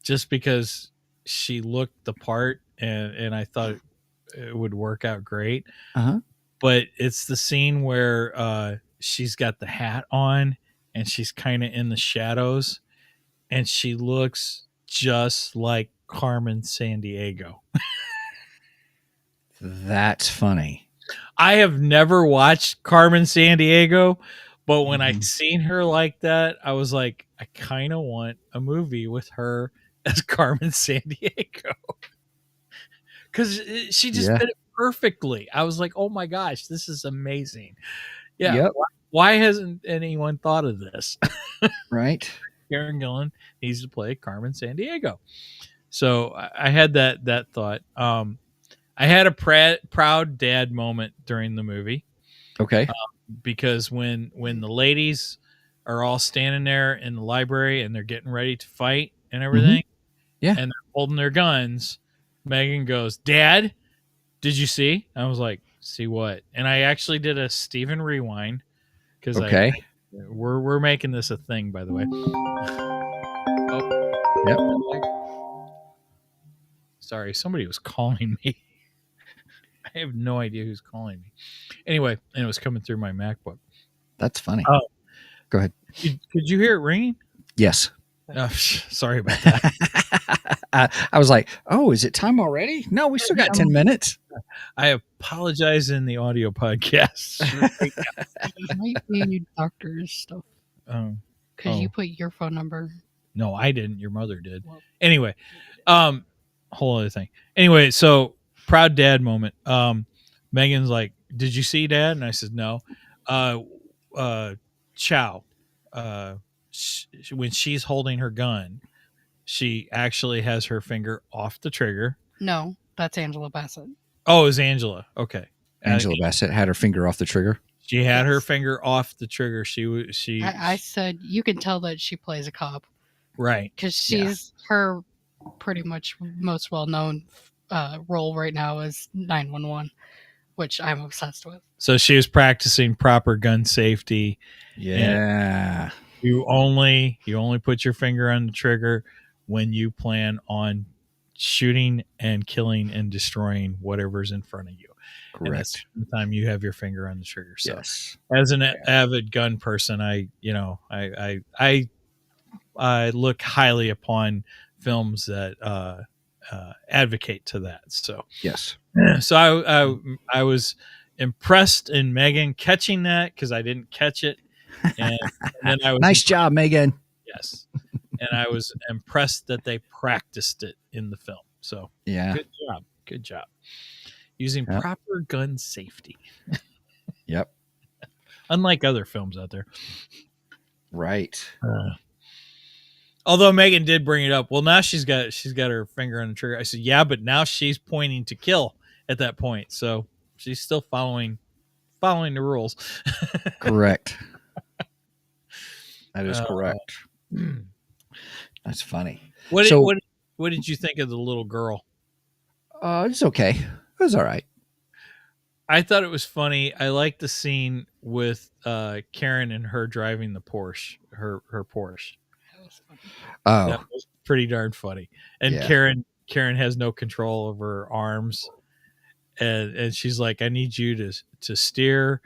just because she looked the part, and I thought it would work out great. But it's the scene where she's got the hat on and she's kind of in the shadows, and she looks just like Carmen Sandiego. That's funny. I have never watched Carmen Sandiego, but when I seen her like that, I was like, I kind of want a movie with her as Carmen Sandiego, because she just did it perfectly. I was like, oh my gosh, this is amazing. Yeah. Yep. Why hasn't anyone thought of this? Right. Karen Gillan needs to play Carmen Sandiego. So I had that thought. I had a proud dad moment during the movie. Okay. Because when the ladies are all standing there in the library and they're getting ready to fight and everything, Yeah, and they're holding their guns, Megan goes, "Dad, did you see?" I was like, "See what?" And I actually did a Steven rewind, because we're making this a thing, by the way. Oh, yep. Sorry, somebody was calling me. I have no idea who's calling me. Anyway, and it was coming through my MacBook. That's funny. Oh, go ahead. Could you hear it ringing? Yes. Oh, sorry about that. I was like, oh, is it time already? No, we still got 10 minutes. I apologize in the audio podcast. It might be doctor's stuff. Because you put your phone number. No, I didn't. Your mother did. Well, anyway, whole other thing. Anyway, so proud dad moment. Megan's like, "Did you see Dad?" And I said, "No." Chow. When she's holding her gun, she actually has her finger off the trigger. No, that's Angela Bassett. Oh, it was Angela. Okay. Angela Bassett had her finger off the trigger. She had her finger off the trigger. I said you can tell that she plays a cop, right? Because she's her pretty much most well-known role right now is 911, which I'm obsessed with. So she was practicing proper gun safety. Yeah. You only put your finger on the trigger when you plan on shooting and killing and destroying whatever's in front of you. Correct. And that's the time you have your finger on the trigger. So yes. As an avid gun person, I look highly upon films that advocate to that. So Yes. I was impressed in Megan catching that because I didn't catch it, and then I was Nice job, Megan. yes, and I was impressed that they practiced it in the film. So Yeah. good job using Yep. proper gun safety, Yep. unlike other films out there. Right. Although Megan did bring it up. Well, now she's got her finger on the trigger. I said, yeah, but now she's pointing to kill at that point. So she's still following the rules. Correct. That is correct. That's funny. What So- did you think of the little girl? It's okay. It was all right. I thought it was funny. I liked the scene with Karen and her driving the Porsche, her Porsche. Oh, That was pretty darn funny. And Yeah. Karen has no control over her arms, and she's like, "I need you to steer."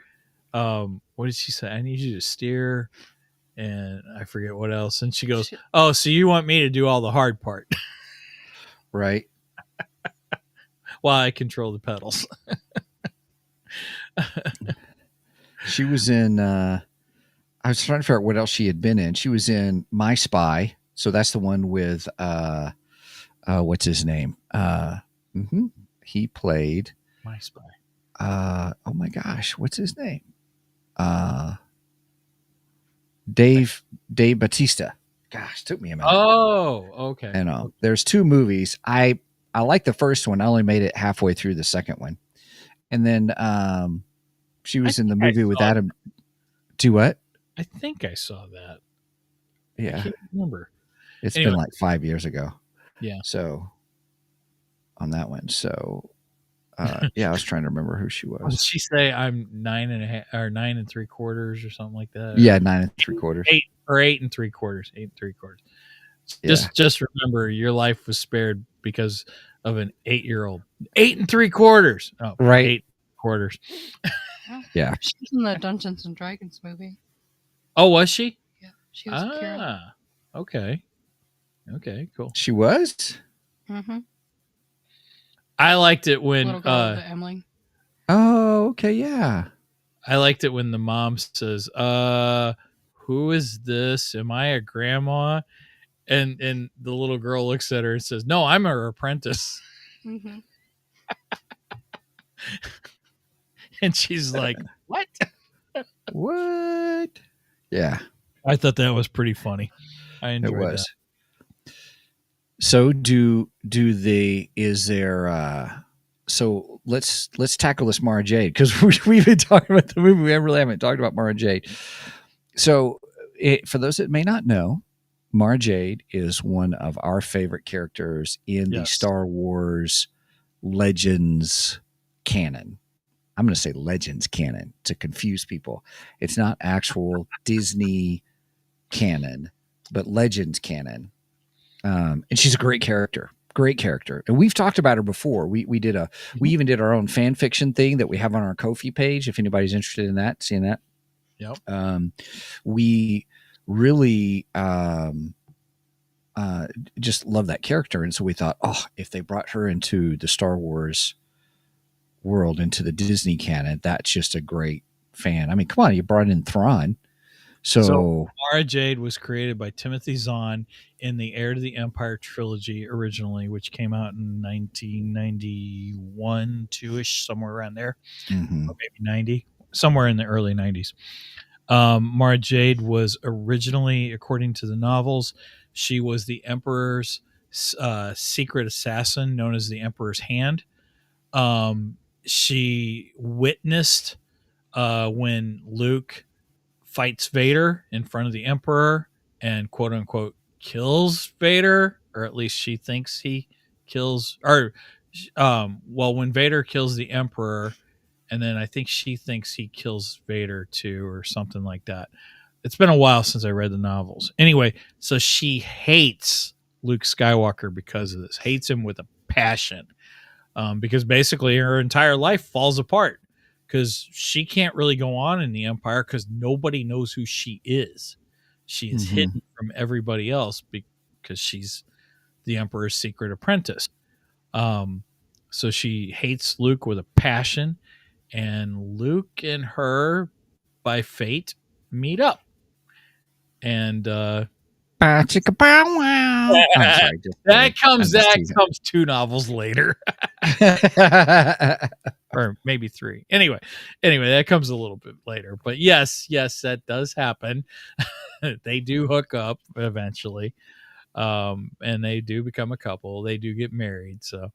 What did she say? I need you to steer, and I forget what else. And she goes, "Oh, so you want me to do all the hard part right. while I control the pedals?" She was in. I was trying to figure out what else she had been in. She was in My Spy. So that's the one with what's his name? He played. My Spy. Oh my gosh, what's his name? Dave Bautista. Gosh, took me a minute. Oh, okay. You know, there's two movies. I like the first one. I only made it halfway through the second one, and then she was in the think I movie with saw Adam. Do what? I think I saw that. I Yeah, can't remember. it's Anyway. been like 5 years ago. Yeah. So on that one, so yeah, I was trying to remember who she Did was. she say I'm 9.5 or 9 3/4 or something like that? Yeah, 9 3/4. 8 or 8 3/4. 8 3/4. Yeah. Just remember, your life was spared because of an 8-year-old. 8 3/4. Oh, Right. 8 quarters. Yeah. She's in the Dungeons and Dragons movie. Oh, was she? Yeah, she was Karen. Ah, okay. Okay, cool. She was. Mm-hmm. I liked it when Little girl with the Emily. Oh, okay, yeah. I liked it when the mom says, who is this? Am I a grandma? And the little girl looks at her and says, no, I'm her apprentice. Mm-hmm. And she's like, what? What? Yeah, I thought that was pretty funny. I it enjoyed was. that. So is there so let's tackle this Mara Jade, because we've been talking about the movie. We really haven't talked about Mara Jade. So for those that may not know, Mara Jade is one of our favorite characters in the Yes. Star Wars Legends canon. I'm going to say Legends canon to confuse people. It's not actual Disney canon, but Legends canon. And she's a great character. And we've talked about her before. We even did our own fan fiction thing that we have on our Ko-fi page. If anybody's interested in that, seeing that. Yep. We really just love that character. And so we thought, if they brought her into the Star Wars world, into the Disney canon, that's just a great fan. I mean, come on, you brought in Thrawn. So Mara Jade was created by Timothy Zahn in the Heir to the Empire trilogy originally, which came out in 1991, 2-ish, somewhere around there, mhm. or maybe 90, somewhere in the early 90s. Mara Jade was originally, according to the novels, she was the Emperor's secret assassin known as the Emperor's Hand. She witnessed when Luke fights Vader in front of the Emperor and quote unquote kills Vader, or at least she thinks he kills, or when Vader kills the Emperor, and then I think she thinks he kills Vader too, or something like that. It's been a while since I read the novels. Anyway, so she hates Luke Skywalker because of this, hates him with a passion, because basically her entire life falls apart because she can't really go on in the Empire because nobody knows who she is. She is Mhm. hidden from everybody else because she's the Emperor's secret apprentice. Um, so she hates Luke with a passion, and Luke and her, by fate, meet up. And Chicka bow wow. I'm sorry. Just that kidding. I'm just teasing. comes 2 novels later, or maybe 3. Anyway, that comes a little bit later. But yes, that does happen. They do hook up eventually, and they do become a couple. They do get married. So,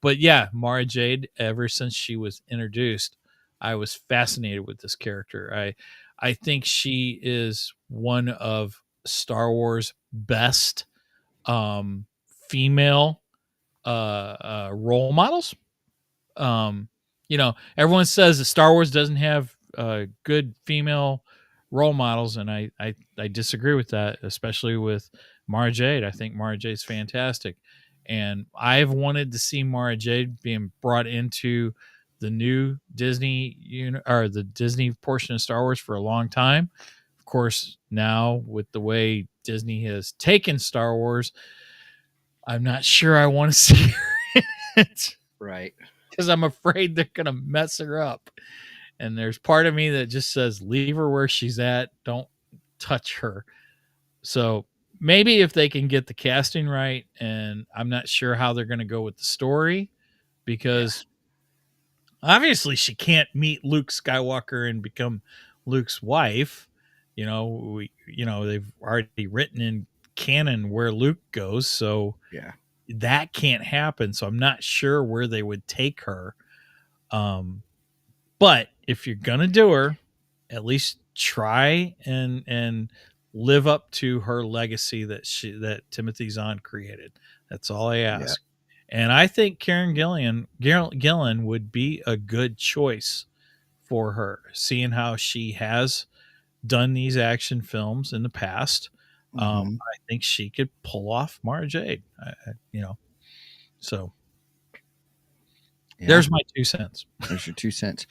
but yeah, Mara Jade. Ever since she was introduced, I was fascinated with this character. I think she is one of Star Wars' best female role models. Everyone says that Star Wars doesn't have good female role models, and I disagree with that, especially with Mara Jade. I think Mara Jade's fantastic, and I've wanted to see Mara Jade being brought into the new Disney or the Disney portion of Star Wars for a long time. Of course, now with the way Disney has taken Star Wars, I'm not sure I want to see it. Right. Because I'm afraid they're going to mess her up. And there's part of me that just says, leave her where she's at. Don't touch her. So maybe if they can get the casting right, and I'm not sure how they're going to go with the story, because obviously she can't meet Luke Skywalker and become Luke's wife. They've already written in canon where Luke goes. So Yeah. that can't happen. So I'm not sure where they would take her. But if you're gonna do her, at least try and live up to her legacy that Timothy Zahn created. That's all I ask. Yeah. And I think Karen Gillan would be a good choice for her, seeing how she has done these action films in the past. I think she could pull off Mara Jade. So there's my 2 cents. There's your 2 cents.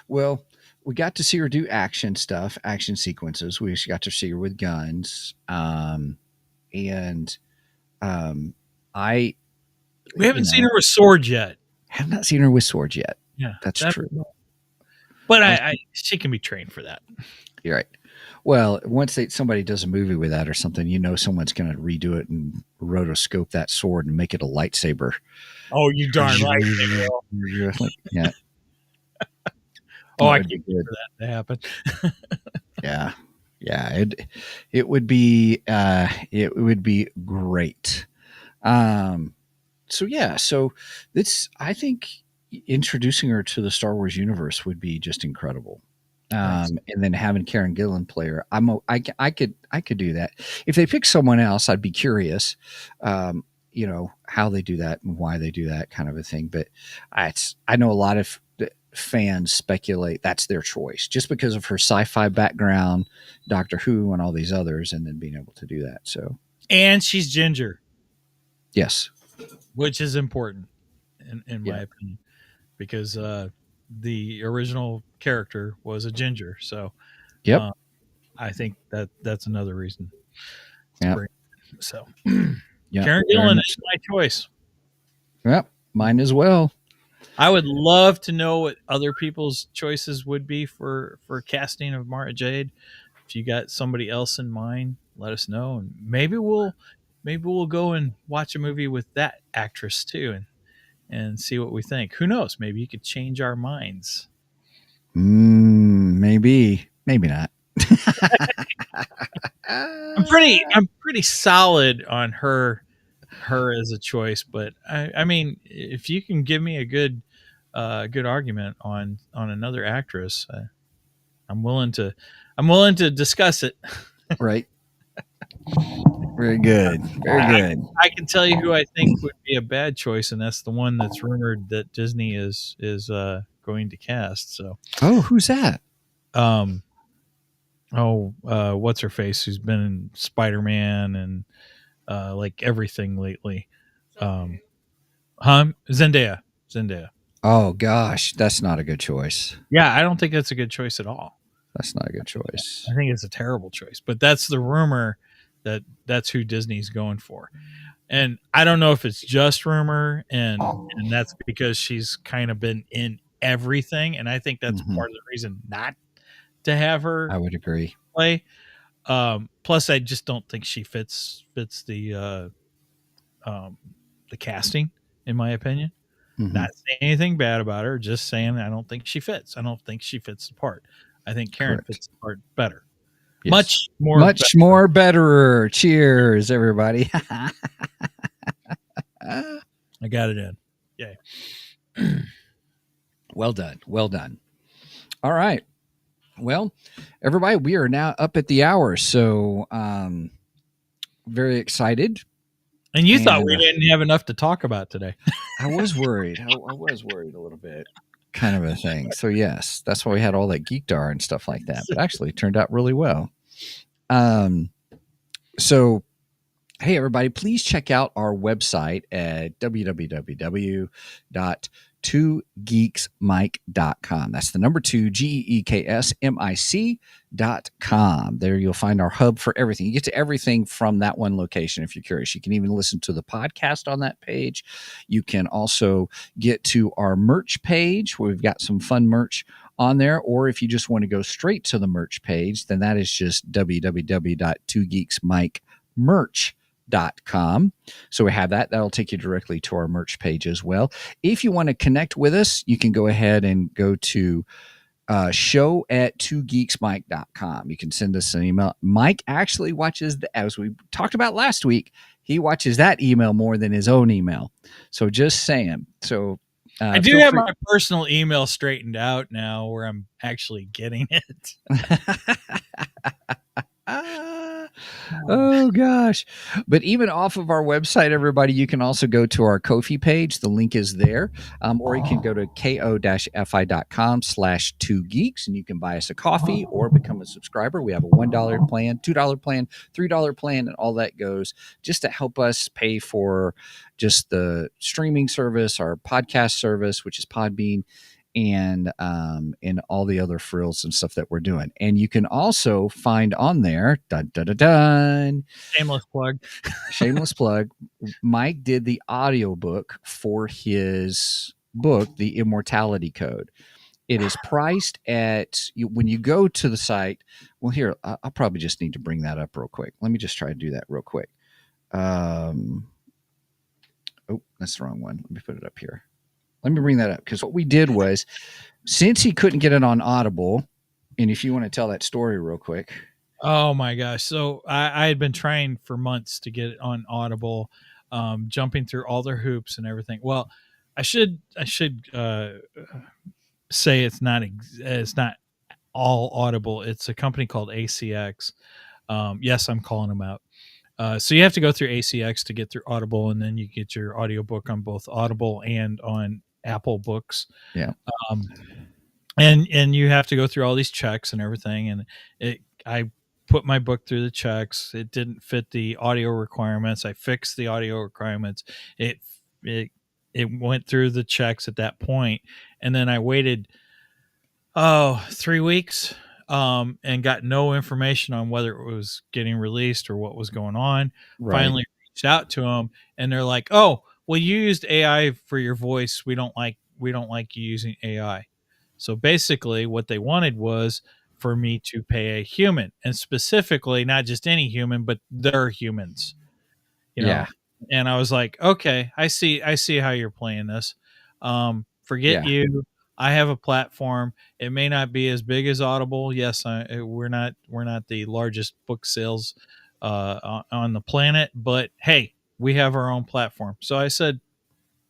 Well, we got to see her do action stuff, action sequences. We got to see her with guns. We haven't seen her with swords yet. Have not seen her with swords yet. Yeah, that's true. But she can be trained for that. You're right. Well, once somebody does a movie with that or something, someone's going to redo it and rotoscope that sword and make it a lightsaber. Oh, you darn right. Yeah. I can't wait for that to happen. Yeah. It would be great. So I think introducing her to the Star Wars universe would be just incredible. And then having Karen Gillan play her, I could do that. If they pick someone else, I'd be curious, how they do that and why they do that kind of a thing. But I know a lot of fans speculate that's their choice just because of her sci-fi background, Doctor Who and all these others, and then being able to do that. So, and she's ginger. Yes. Which is important in my opinion, because, the original character was a ginger. So, I think that's another reason. So, Karen Gillan is my choice. Yep, mine as well. I would love to know what other people's choices would be for casting of Mara Jade. If you got somebody else in mind, let us know, and maybe we'll go and watch a movie with that actress too, and see what we think. Who knows? Maybe you could change our minds. Maybe not. I'm pretty solid on her as a choice, but I mean, if you can give me a good argument on another actress, I'm willing to discuss it. Right. Very good. I can tell you who I think would be a bad choice, and that's the one that's rumored that Disney is going to cast. So, who's that? What's her face? Who's been in Spider-Man and like everything lately? Zendaya. Oh gosh, that's not a good choice. Yeah, I don't think that's a good choice at all. That's not a good choice. I think it's a terrible choice, but that's the rumor that's who Disney's going for. And I don't know if it's just rumor, and that's because she's kind of been in everything, and I think that's part of the reason not to have her I would agree. play. Plus, I just don't think she fits the casting, in my opinion. Not saying anything bad about her, just saying I don't think she fits. I don't think she fits the part. I think Karen Correct. fits the part better. Yes. Much more betterer. Cheers, everybody. I got it in. Yay. Well done. Well done. All right. Well, everybody, we are now up at the hour. So very excited. And you thought we didn't have enough to talk about today. I was worried. I was worried a little bit, kind of a thing. So yes, that's why we had all that geekdar and stuff like that. But actually, it turned out really well. So, hey everybody, please check out our website at www.2geeksmic.com. That's the number 2 GEEKSMIC.com. There you'll find our hub for everything. You get to everything from that one location if you're curious. You can even listen to the podcast on that page. You can also get to our merch page where we've got some fun merch on there, or if you just want to go straight to the merch page, then that is just www.2geeksmicmerch.com. So we have that. That'll take you directly to our merch page as well. If you want to connect with us, you can go ahead and go to show@2geeksmic.com. You can send us an email. Mike actually watches, as we talked about last week, he watches that email more than his own email. So just saying. So I do have my personal email straightened out now where I'm actually getting it. Oh gosh. But even off of our website, everybody, you can also go to our Ko-fi page. The link is there. Or you can go to ko-fi.com/2geeks and you can buy us a coffee or become a subscriber. We have a $1 plan, $2 plan, $3 plan, and all that goes just to help us pay for just the streaming service, our podcast service, which is Podbean, and all the other frills and stuff that we're doing. And you can also find on there, shameless plug, Mike did the audiobook for his book, The Immortality Code. It is priced at, when you go to the site, well, here, I'll probably just need to bring that up real quick. Let me just try to do that real quick. Oh, that's the wrong one. Let me put it up here. Let me bring that up, because what we did was, since he couldn't get it on Audible, and if you want to tell that story real quick. Oh my gosh. So I had been trying for months to get it on Audible, jumping through all their hoops and everything. Well, I should say it's not all Audible. It's a company called ACX. Yes, I'm calling them out. So you have to go through ACX to get through Audible, and then you get your audiobook on both Audible and on Apple Books. Yeah. And you have to go through all these checks and everything. And I put my book through the checks. It didn't fit the audio requirements. I fixed the audio requirements. It went through the checks at that point. And then I waited, 3 weeks, and got no information on whether it was getting released or what was going on. Right. Finally reached out to them, and they're like, "Oh, well, you used AI for your voice. We don't like you using AI." So basically what they wanted was for me to pay a human, and specifically not just any human, but their humans, Yeah. And I was like, okay, I see how you're playing this. Forget you. I have a platform. It may not be as big as Audible. Yes, we're not the largest book sales on the planet, but hey, we have our own platform. So I said,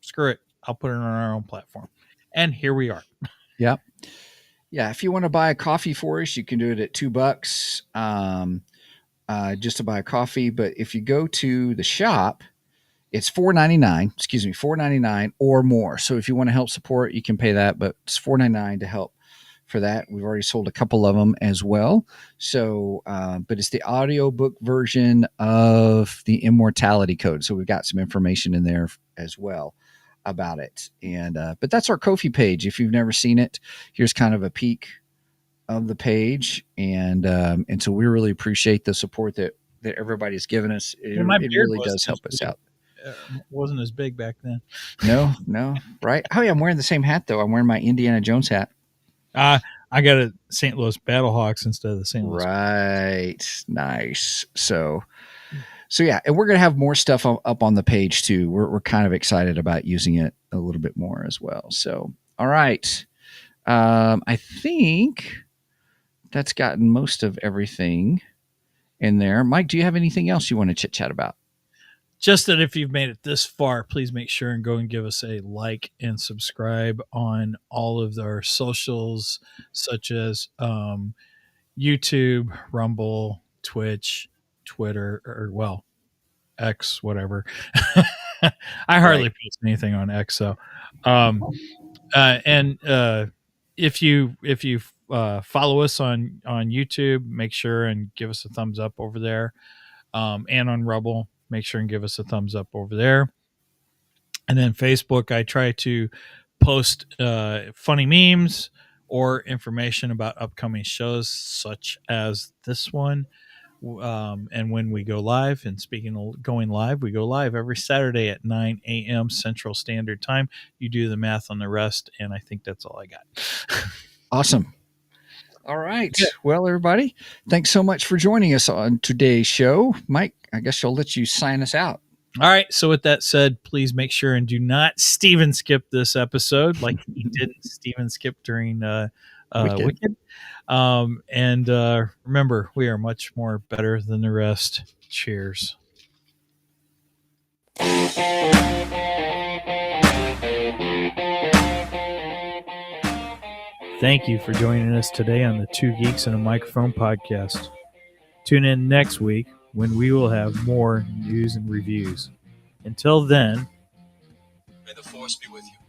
screw it. I'll put it on our own platform. And here we are. Yep. Yeah. If you want to buy a coffee for us, you can do it at $2 just to buy a coffee. But if you go to the shop, it's $4.99 or more. So if you want to help support, you can pay that, but it's $4.99 to help for that. We've already sold a couple of them as well. So, but it's the audiobook version of the Immortality Code. So we've got some information in there as well about it. And, but that's our Ko-fi page. If you've never seen it, here's kind of a peek of the page, and so we really appreciate the support that everybody's given us. It, My it beard really does help us out. Wasn't as big back then. No, right? Oh yeah, I'm wearing the same hat though. I'm wearing my Indiana Jones hat. I got a St. Louis Battlehawks instead of the St. Louis. Right, nice. So yeah, and we're gonna have more stuff up on the page too. We're kind of excited about using it a little bit more as well. So all right, I think that's gotten most of everything in there. Mike, do you have anything else you want to chit chat about? Just that if you've made it this far, please make sure and go and give us a like and subscribe on all of our socials, such as YouTube, Rumble, Twitch, Twitter, or well, X, whatever. I hardly post anything on X, so if you follow us on YouTube, make sure and give us a thumbs up over there, and on Rumble, make sure and give us a thumbs up over there. And then Facebook, I try to post funny memes or information about upcoming shows such as this one. And when we go live, and speaking of going live, we go live every Saturday at 9 a.m. Central Standard Time. You do the math on the rest, and I think that's all I got. Awesome. All right. Yeah. Well, everybody, thanks so much for joining us on today's show. Mike, I guess I'll let you sign us out. All right. So with that said, please make sure and do not Steven skip this episode like he didn't Steven skip during Wicked. And remember, we are much more better than the rest. Cheers. Thank you for joining us today on the Two Geeks and a Microphone podcast. Tune in next week when we will have more news and reviews. Until then, may the force be with you.